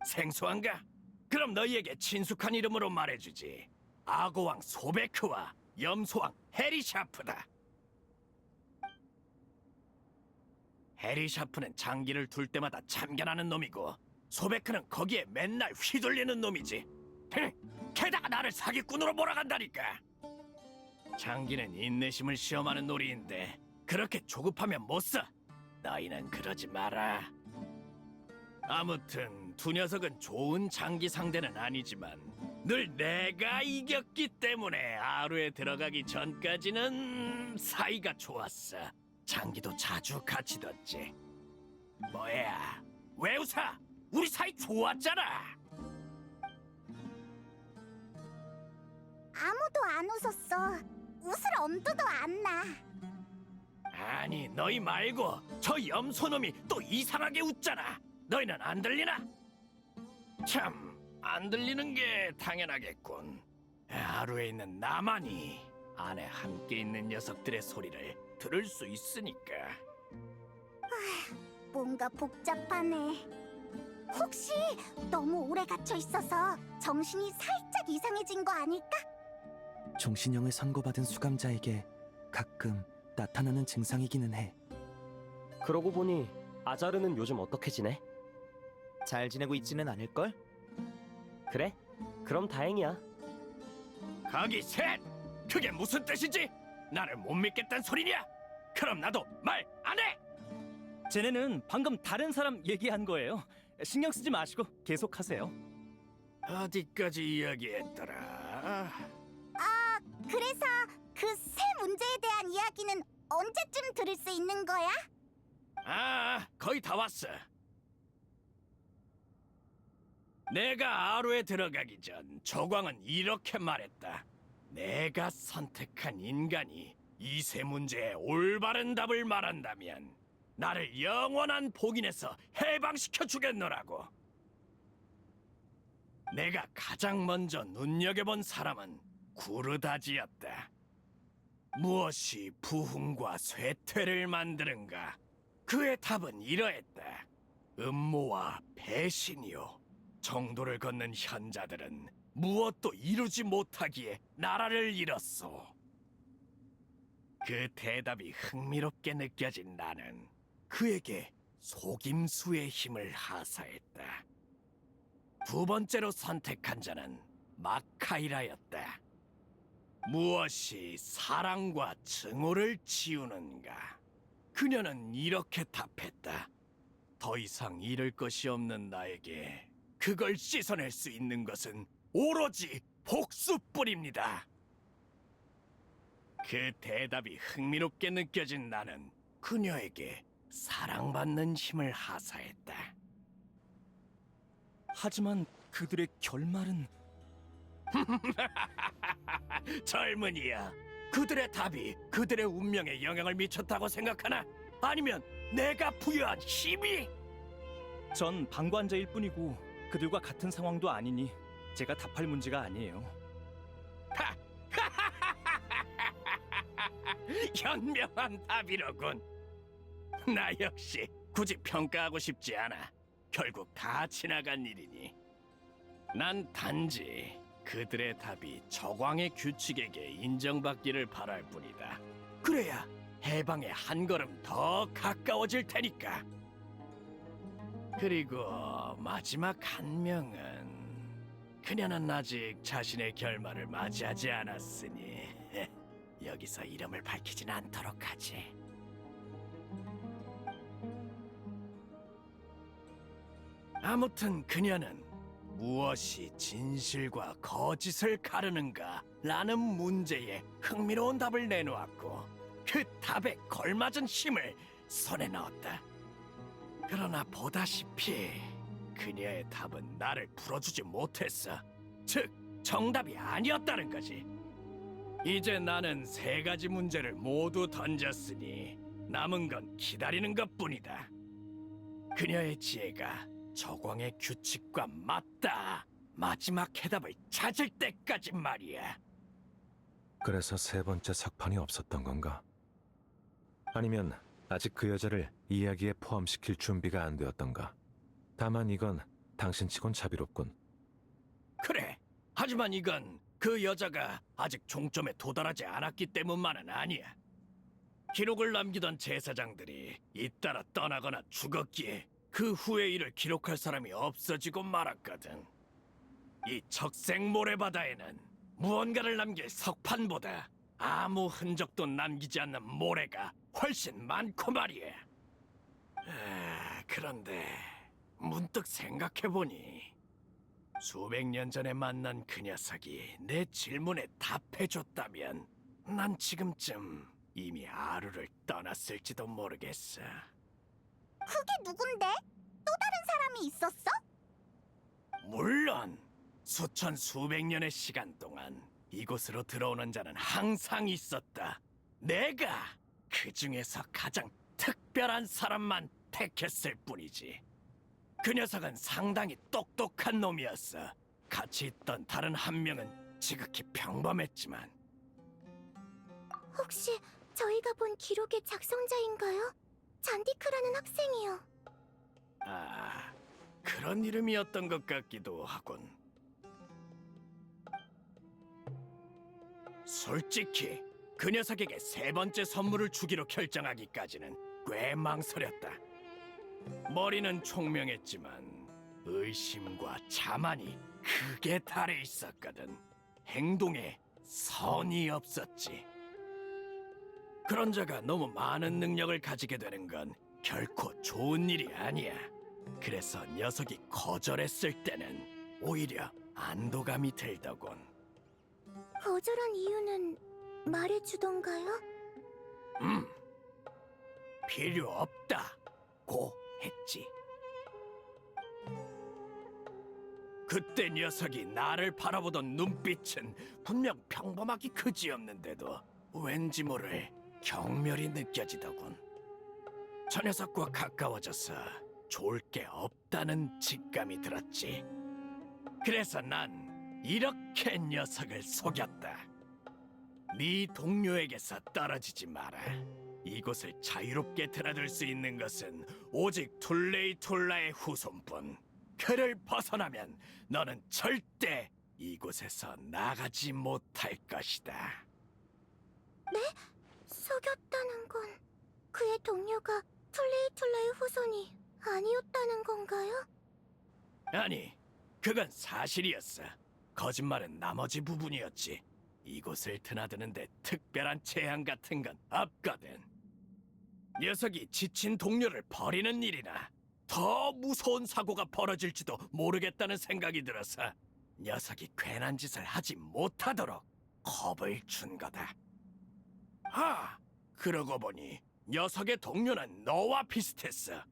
생소한가? 그럼 너희에게 친숙한 이름으로 말해주지. 악어왕 소베크와 염소왕 헤리샤프다. 헤리샤프는 장기를 둘 때마다 참견하는 놈이고 소베크는 거기에 맨날 휘둘리는 놈이지. 게다가 나를 사기꾼으로 몰아간다니까. 장기는 인내심을 시험하는 놀이인데 그렇게 조급하면 못 써. 너희는 그러지 마라. 아무튼 두 녀석은 좋은 장기 상대는 아니지만 늘 내가 이겼기 때문에 아루에 들어가기 전까지는 사이가 좋았어. 장기도 자주 같이 뒀지. 뭐야? 왜 웃어? 우리 사이 좋았잖아. 아무도 안 웃었어. 웃을 엄두도 안 나. 아니 너희 말고 저 염소놈이 또 이상하게 웃잖아. 너희는 안 들리나? 참, 안 들리는 게 당연하겠군. 하루에 있는 나만이 안에 함께 있는 녀석들의 소리를 들을 수 있으니까. 뭔가 복잡하네. 혹시 너무 오래 갇혀 있어서 정신이 살짝 이상해진 거 아닐까? 종신형을 선고받은 수감자에게 가끔 나타나는 증상이기는 해. 그러고 보니 아자르는 요즘 어떻게 지내? 잘 지내고 있지는 않을걸? 그래? 그럼 다행이야. 거기 셋! 그게 무슨 뜻이지? 나를 못 믿겠단 소리냐? 그럼 나도 말 안 해! 쟤네는 방금 다른 사람 얘기한 거예요. 신경 쓰지 마시고 계속하세요. 어디까지 이야기했더라? 그래서 그 새 문제에 대한 이야기는 언제쯤 들을 수 있는 거야? 거의 다 왔어. 내가 아루에 들어가기 전 저광은 이렇게 말했다. 내가 선택한 인간이 이 세 문제에 올바른 답을 말한다면 나를 영원한 복인에서 해방시켜 주겠노라고. 내가 가장 먼저 눈여겨본 사람은 구르다지였다. 무엇이 부흥과 쇠퇴를 만드는가? 그의 답은 이러했다. 음모와 배신이요. 정도를 걷는 현자들은 무엇도 이루지 못하기에 나라를 잃었소. 그 대답이 흥미롭게 느껴진 나는 그에게 속임수의 힘을 하사했다. 두 번째로 선택한 자는 마카이라였다. 무엇이 사랑과 증오를 지우는가? 그녀는 이렇게 답했다. 더 이상 잃을 것이 없는 나에게 그걸 씻어낼 수 있는 것은 오로지 복수뿐입니다. 그 대답이 흥미롭게 느껴진 나는 그녀에게 사랑받는 힘을 하사했다. 하지만 그들의 결말은 젊은이야, 그들의 답이 그들의 운명에 영향을 미쳤다고 생각하나? 아니면 내가 부여한 힘이? 전 방관자일 뿐이고 그들과 같은 상황도 아니니 제가 답할 문제가 아니에요. 현명한 답이로군. 나 역시 굳이 평가하고 싶지 않아. 결국 다 지나간 일이니. 난 단지 그들의 답이 저광의 규칙에게 인정받기를 바랄 뿐이다. 그래야 해방에 한 걸음 더 가까워질 테니까. 그리고 마지막 한 명은 그녀는 아직 자신의 결말을 맞이하지 않았으니 여기서 이름을 밝히진 않도록 하지. 아무튼 그녀는 무엇이 진실과 거짓을 가르는가 라는 문제에 흥미로운 답을 내놓았고 그 답에 걸맞은 힘을 손에 넣었다. 그러나 보다시피 그녀의 답은 나를 풀어주지 못했어. 즉, 정답이 아니었다는 거지. 이제 나는 세 가지 문제를 모두 던졌으니 남은 건 기다리는 것뿐이다. 그녀의 지혜가 저광의 규칙과 맞다. 마지막 해답을 찾을 때까지 말이야. 그래서 세 번째 석판이 없었던 건가? 아니면 아직 그 여자를 이야기에 포함시킬 준비가 안 되었던가? 다만 이건 당신치곤 자비롭군. 그래. 하지만 이건 그 여자가 아직 종점에 도달하지 않았기 때문만은 아니야. 기록을 남기던 제사장들이 잇따라 떠나거나 죽었기에 그 후의 일을 기록할 사람이 없어지고 말았거든. 이 적색 모래바다에는 무언가를 남길 석판보다 아무 흔적도 남기지 않는 모래가 훨씬 많고 말이야. 그런데 문득 생각해보니 수백 년 전에 만난 그 녀석이 내 질문에 답해줬다면 난 지금쯤 이미 아루를 떠났을지도 모르겠어. 그게 누군데? 또 다른 사람이 있었어? 물론 수천 수백 년의 시간 동안 이곳으로 들어오는 자는 항상 있었다. 내가 그 중에서 가장 특별한 사람만 택했을 뿐이지. 그 녀석은 상당히 똑똑한 놈이었어. 같이 있던 다른 한 명은 지극히 평범했지만 혹시 저희가 본 기록의 작성자인가요? 잔디크라는 학생이요. 아, 그런 이름이었던 것 같기도 하군. 솔직히 그 녀석에게 세 번째 선물을 주기로 결정하기까지는 꽤 망설였다. 머리는 총명했지만 의심과 자만이 크게 달해 있었거든. 행동에 선이 없었지. 그런 자가 너무 많은 능력을 가지게 되는 건 결코 좋은 일이 아니야. 그래서 녀석이 거절했을 때는 오히려 안도감이 들더군. 거절한 이유는 말해주던가요? 필요 없다고 했지. 그때 녀석이 나를 바라보던 눈빛은 분명 평범하기 그지없는데도 왠지 모를 경멸이 느껴지더군. 저 녀석과 가까워져서 좋을 게 없다는 직감이 들었지. 그래서 난 이렇게 녀석을 속였다. 네 동료에게서 떨어지지 마라. 이곳을 자유롭게 드나들 수 있는 것은 오직 툴레이툴라의 후손뿐. 그를 벗어나면 너는 절대 이곳에서 나가지 못할 것이다. 속였다는 건 그의 동료가 툴레이툴라의 후손이 아니었다는 건가요? 아니, 그건 사실이었어. 거짓말은 나머지 부분이었지. 이곳을 드나드는데 특별한 재앙 같은 건 없거든. 녀석이 지친 동료를 버리는 일이나 더 무서운 사고가 벌어질지도 모르겠다는 생각이 들어서 녀석이 괜한 짓을 하지 못하도록 겁을 준 거다. 아, 그러고 보니 녀석의 동료는 너와 비슷했어.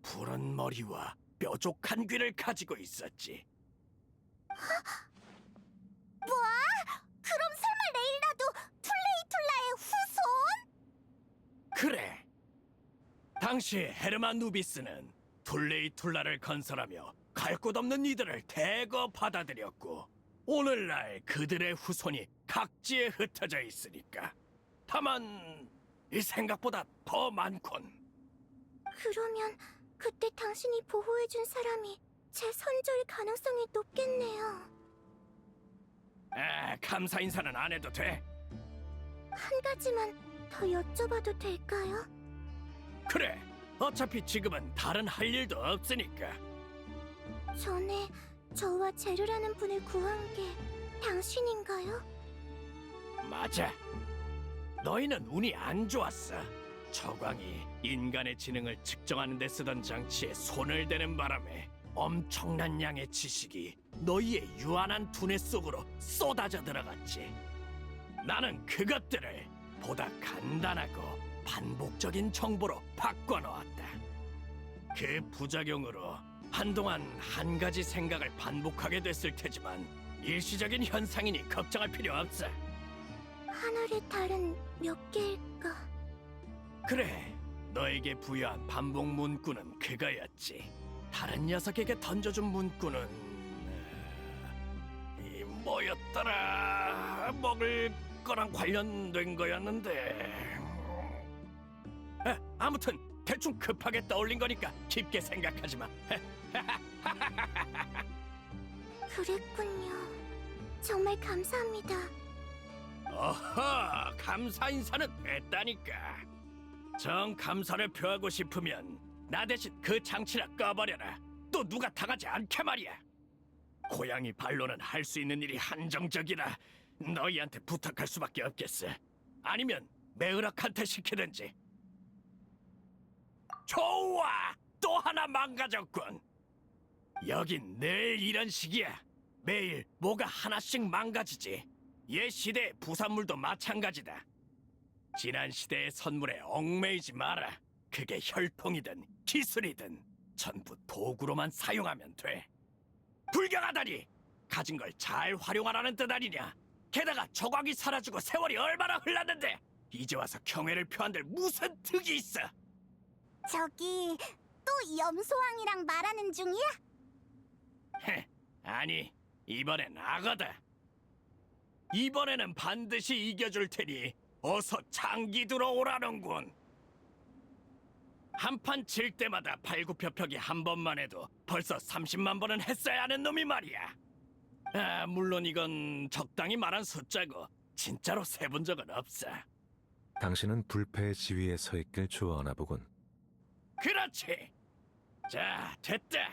푸른 머리와 뾰족한 귀를 가지고 있었지. 그럼 설마 레일라도 툴레이툴라의 후손? 그래. 당시 헤르만 누비스는 툴레이툴라를 건설하며 갈 곳 없는 이들을 대거 받아들였고 오늘날 그들의 후손이 각지에 흩어져 있으니까. 다만 이 생각보다 더 많군. 그러면 그때 당신이 보호해준 사람이 제 선조일 가능성이 높겠네요. 감사 인사는 안 해도 돼. 한 가지만 더 여쭤봐도 될까요? 그래. 어차피 지금은 다른 할 일도 없으니까. 전에 저와 제르라는 분을 구한 게 당신인가요? 맞아. 너희는 운이 안 좋았어. 저광이 인간의 지능을 측정하는 데 쓰던 장치에 손을 대는 바람에 엄청난 양의 지식이 너희의 유한한 두뇌 속으로 쏟아져 들어갔지. 나는 그것들을 보다 간단하고 반복적인 정보로 바꿔놓았다. 그 부작용으로 한동안 한 가지 생각을 반복하게 됐을 테지만 일시적인 현상이니 걱정할 필요 없어. 하늘의 달은 몇 개일까? 그래, 너에게 부여한 반복 문구는 그거였지. 다른 녀석에게 던져준 문구는 이 뭐였더라? 먹을 거랑 관련된 거였는데. 아무튼 대충 급하게 떠올린 거니까 깊게 생각하지 마. 그랬군요. 정말 감사합니다. 어허, 감사 인사는 됐다니까. 정 감사를 표하고 싶으면 나 대신 그 장치나 꺼버려라. 또 누가 당하지 않게 말이야. 고양이 발로는 할 수 있는 일이 한정적이라 너희한테 부탁할 수밖에 없겠어. 아니면 메으락한테 시키든지. 좋아! 또 하나 망가졌군. 여긴 늘 이런 식이야. 매일 뭐가 하나씩 망가지지. 옛 시대의 부산물도 마찬가지다. 지난 시대의 선물에 얽매이지 마라. 그게 혈통이든 기술이든 전부 도구로만 사용하면 돼. 불경하다니! 가진 걸 잘 활용하라는 뜻 아니냐? 게다가 저광이 사라지고 세월이 얼마나 흘렀는데 이제 와서 경애를 표한들 무슨 득이 있어? 저기 또 염소왕이랑 말하는 중이야? 헤, 아니, 이번엔 악어다. 이번에는 반드시 이겨줄 테니 어서 장기 들어오라는군. 한판 칠 때마다 팔굽혀펴기 한 번만 해도 벌써 30만 번은 했어야 하는 놈이 말이야. 물론 이건 적당히 말한 숫자고 진짜로 세본 적은 없어. 당신은 불패의 지위에 서 있길 좋아하나 보군. 그렇지. 자, 됐다.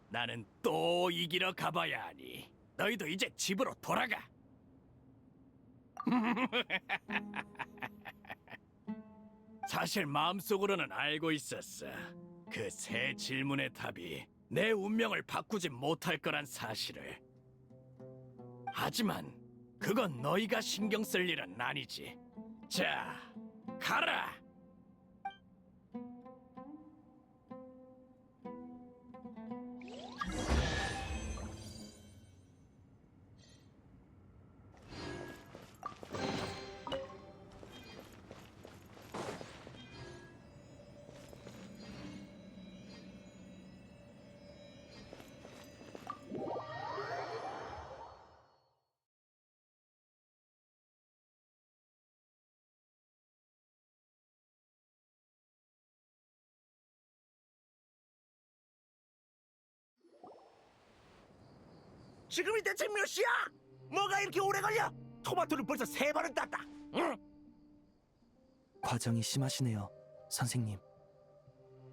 나는 또 이기러 가봐야 하니 너희도 이제 집으로 돌아가. 사실 마음속으로는 알고 있었어. 그 세 질문의 답이 내 운명을 바꾸지 못할 거란 사실을. 하지만 그건 너희가 신경 쓸 일은 아니지. 자, 가라. 지금이 대체 몇 시야? 뭐가 이렇게 오래 걸려? 토마토를 벌써 3번은 땄다. 응? 과정이 심하시네요, 선생님.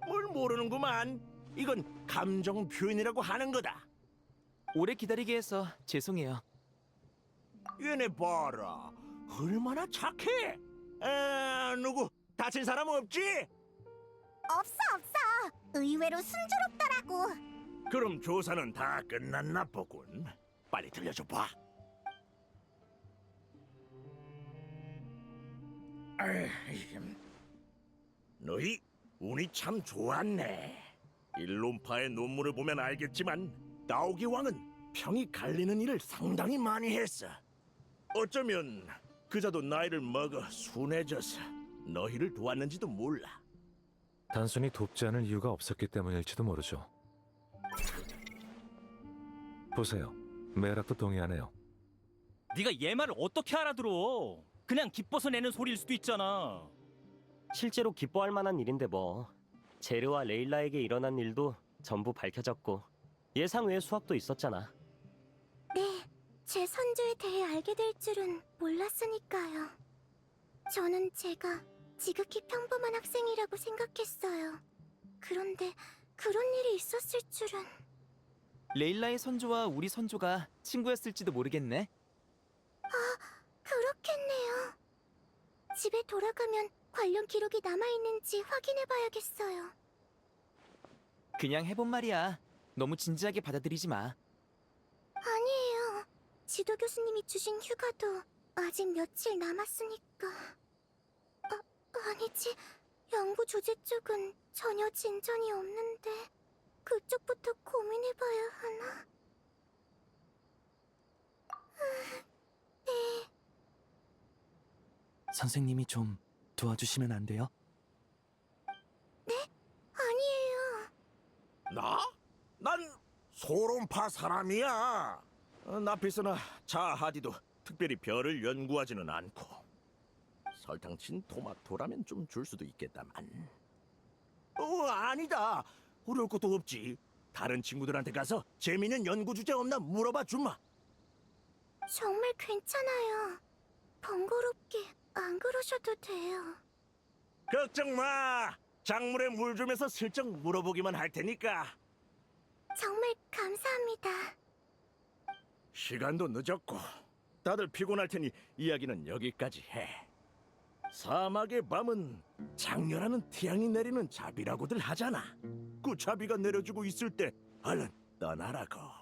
뭘 모르는구만. 이건 감정 표현이라고 하는 거다. 오래 기다리게 해서 죄송해요. 얘네 봐라. 얼마나 착해. 누구 다친 사람 없지? 없어. 의외로 순조롭더라고. 그럼 조사는 다 끝났나 보군. 빨리 들려줘 봐. 너희 운이 참 좋았네. 일론파의 논문을 보면 알겠지만 나오기 왕은 평이 갈리는 일을 상당히 많이 했어. 어쩌면 그자도 나이를 먹어 순해져서 너희를 도왔는지도 몰라. 단순히 돕지 않을 이유가 없었기 때문일지도 모르죠. 보세요. 메락도 동의하네요. 네가 얘 말을 어떻게 알아들어? 그냥 기뻐서 내는 소리일 수도 있잖아. 실제로 기뻐할 만한 일인데 뭐. 제르와 레일라에게 일어난 일도 전부 밝혀졌고 예상 외의 수확도 있었잖아. 네, 제 선조에 대해 알게 될 줄은 몰랐으니까요. 저는 제가 지극히 평범한 학생이라고 생각했어요. 그런데 그런 일이 있었을 줄은... 레일라의 선조와 우리 선조가 친구였을지도 모르겠네. 그렇겠네요. 집에 돌아가면 관련 기록이 남아있는지 확인해봐야겠어요. 그냥 해본 말이야. 너무 진지하게 받아들이지 마. 아니에요. 지도 교수님이 주신 휴가도 아직 며칠 남았으니까. 아니지. 연구 주제 쪽은 전혀 진전이 없는데 그쪽부터 고민해봐야 하나? 네. 선생님이 좀 도와주시면 안 돼요? 아니에요. 나? 난 소론파 사람이야. 나피스나 자하디도 특별히 별을 연구하지는 않고. 설탕 친 토마토라면 좀 줄 수도 있겠다만. 아니다. 어려울 것도 없지. 다른 친구들한테 가서 재미있는 연구 주제 없나 물어봐 주마. 정말 괜찮아요. 번거롭게 안 그러셔도 돼요. 걱정 마. 작물에 물 주면서 슬쩍 물어보기만 할 테니까. 정말 감사합니다. 시간도 늦었고 다들 피곤할 테니 이야기는 여기까지 해. 사막의 밤은 장렬하는 태양이 내리는 자비라고들 하잖아. 그 자비가 내려주고 있을 때 얼른 떠나라고.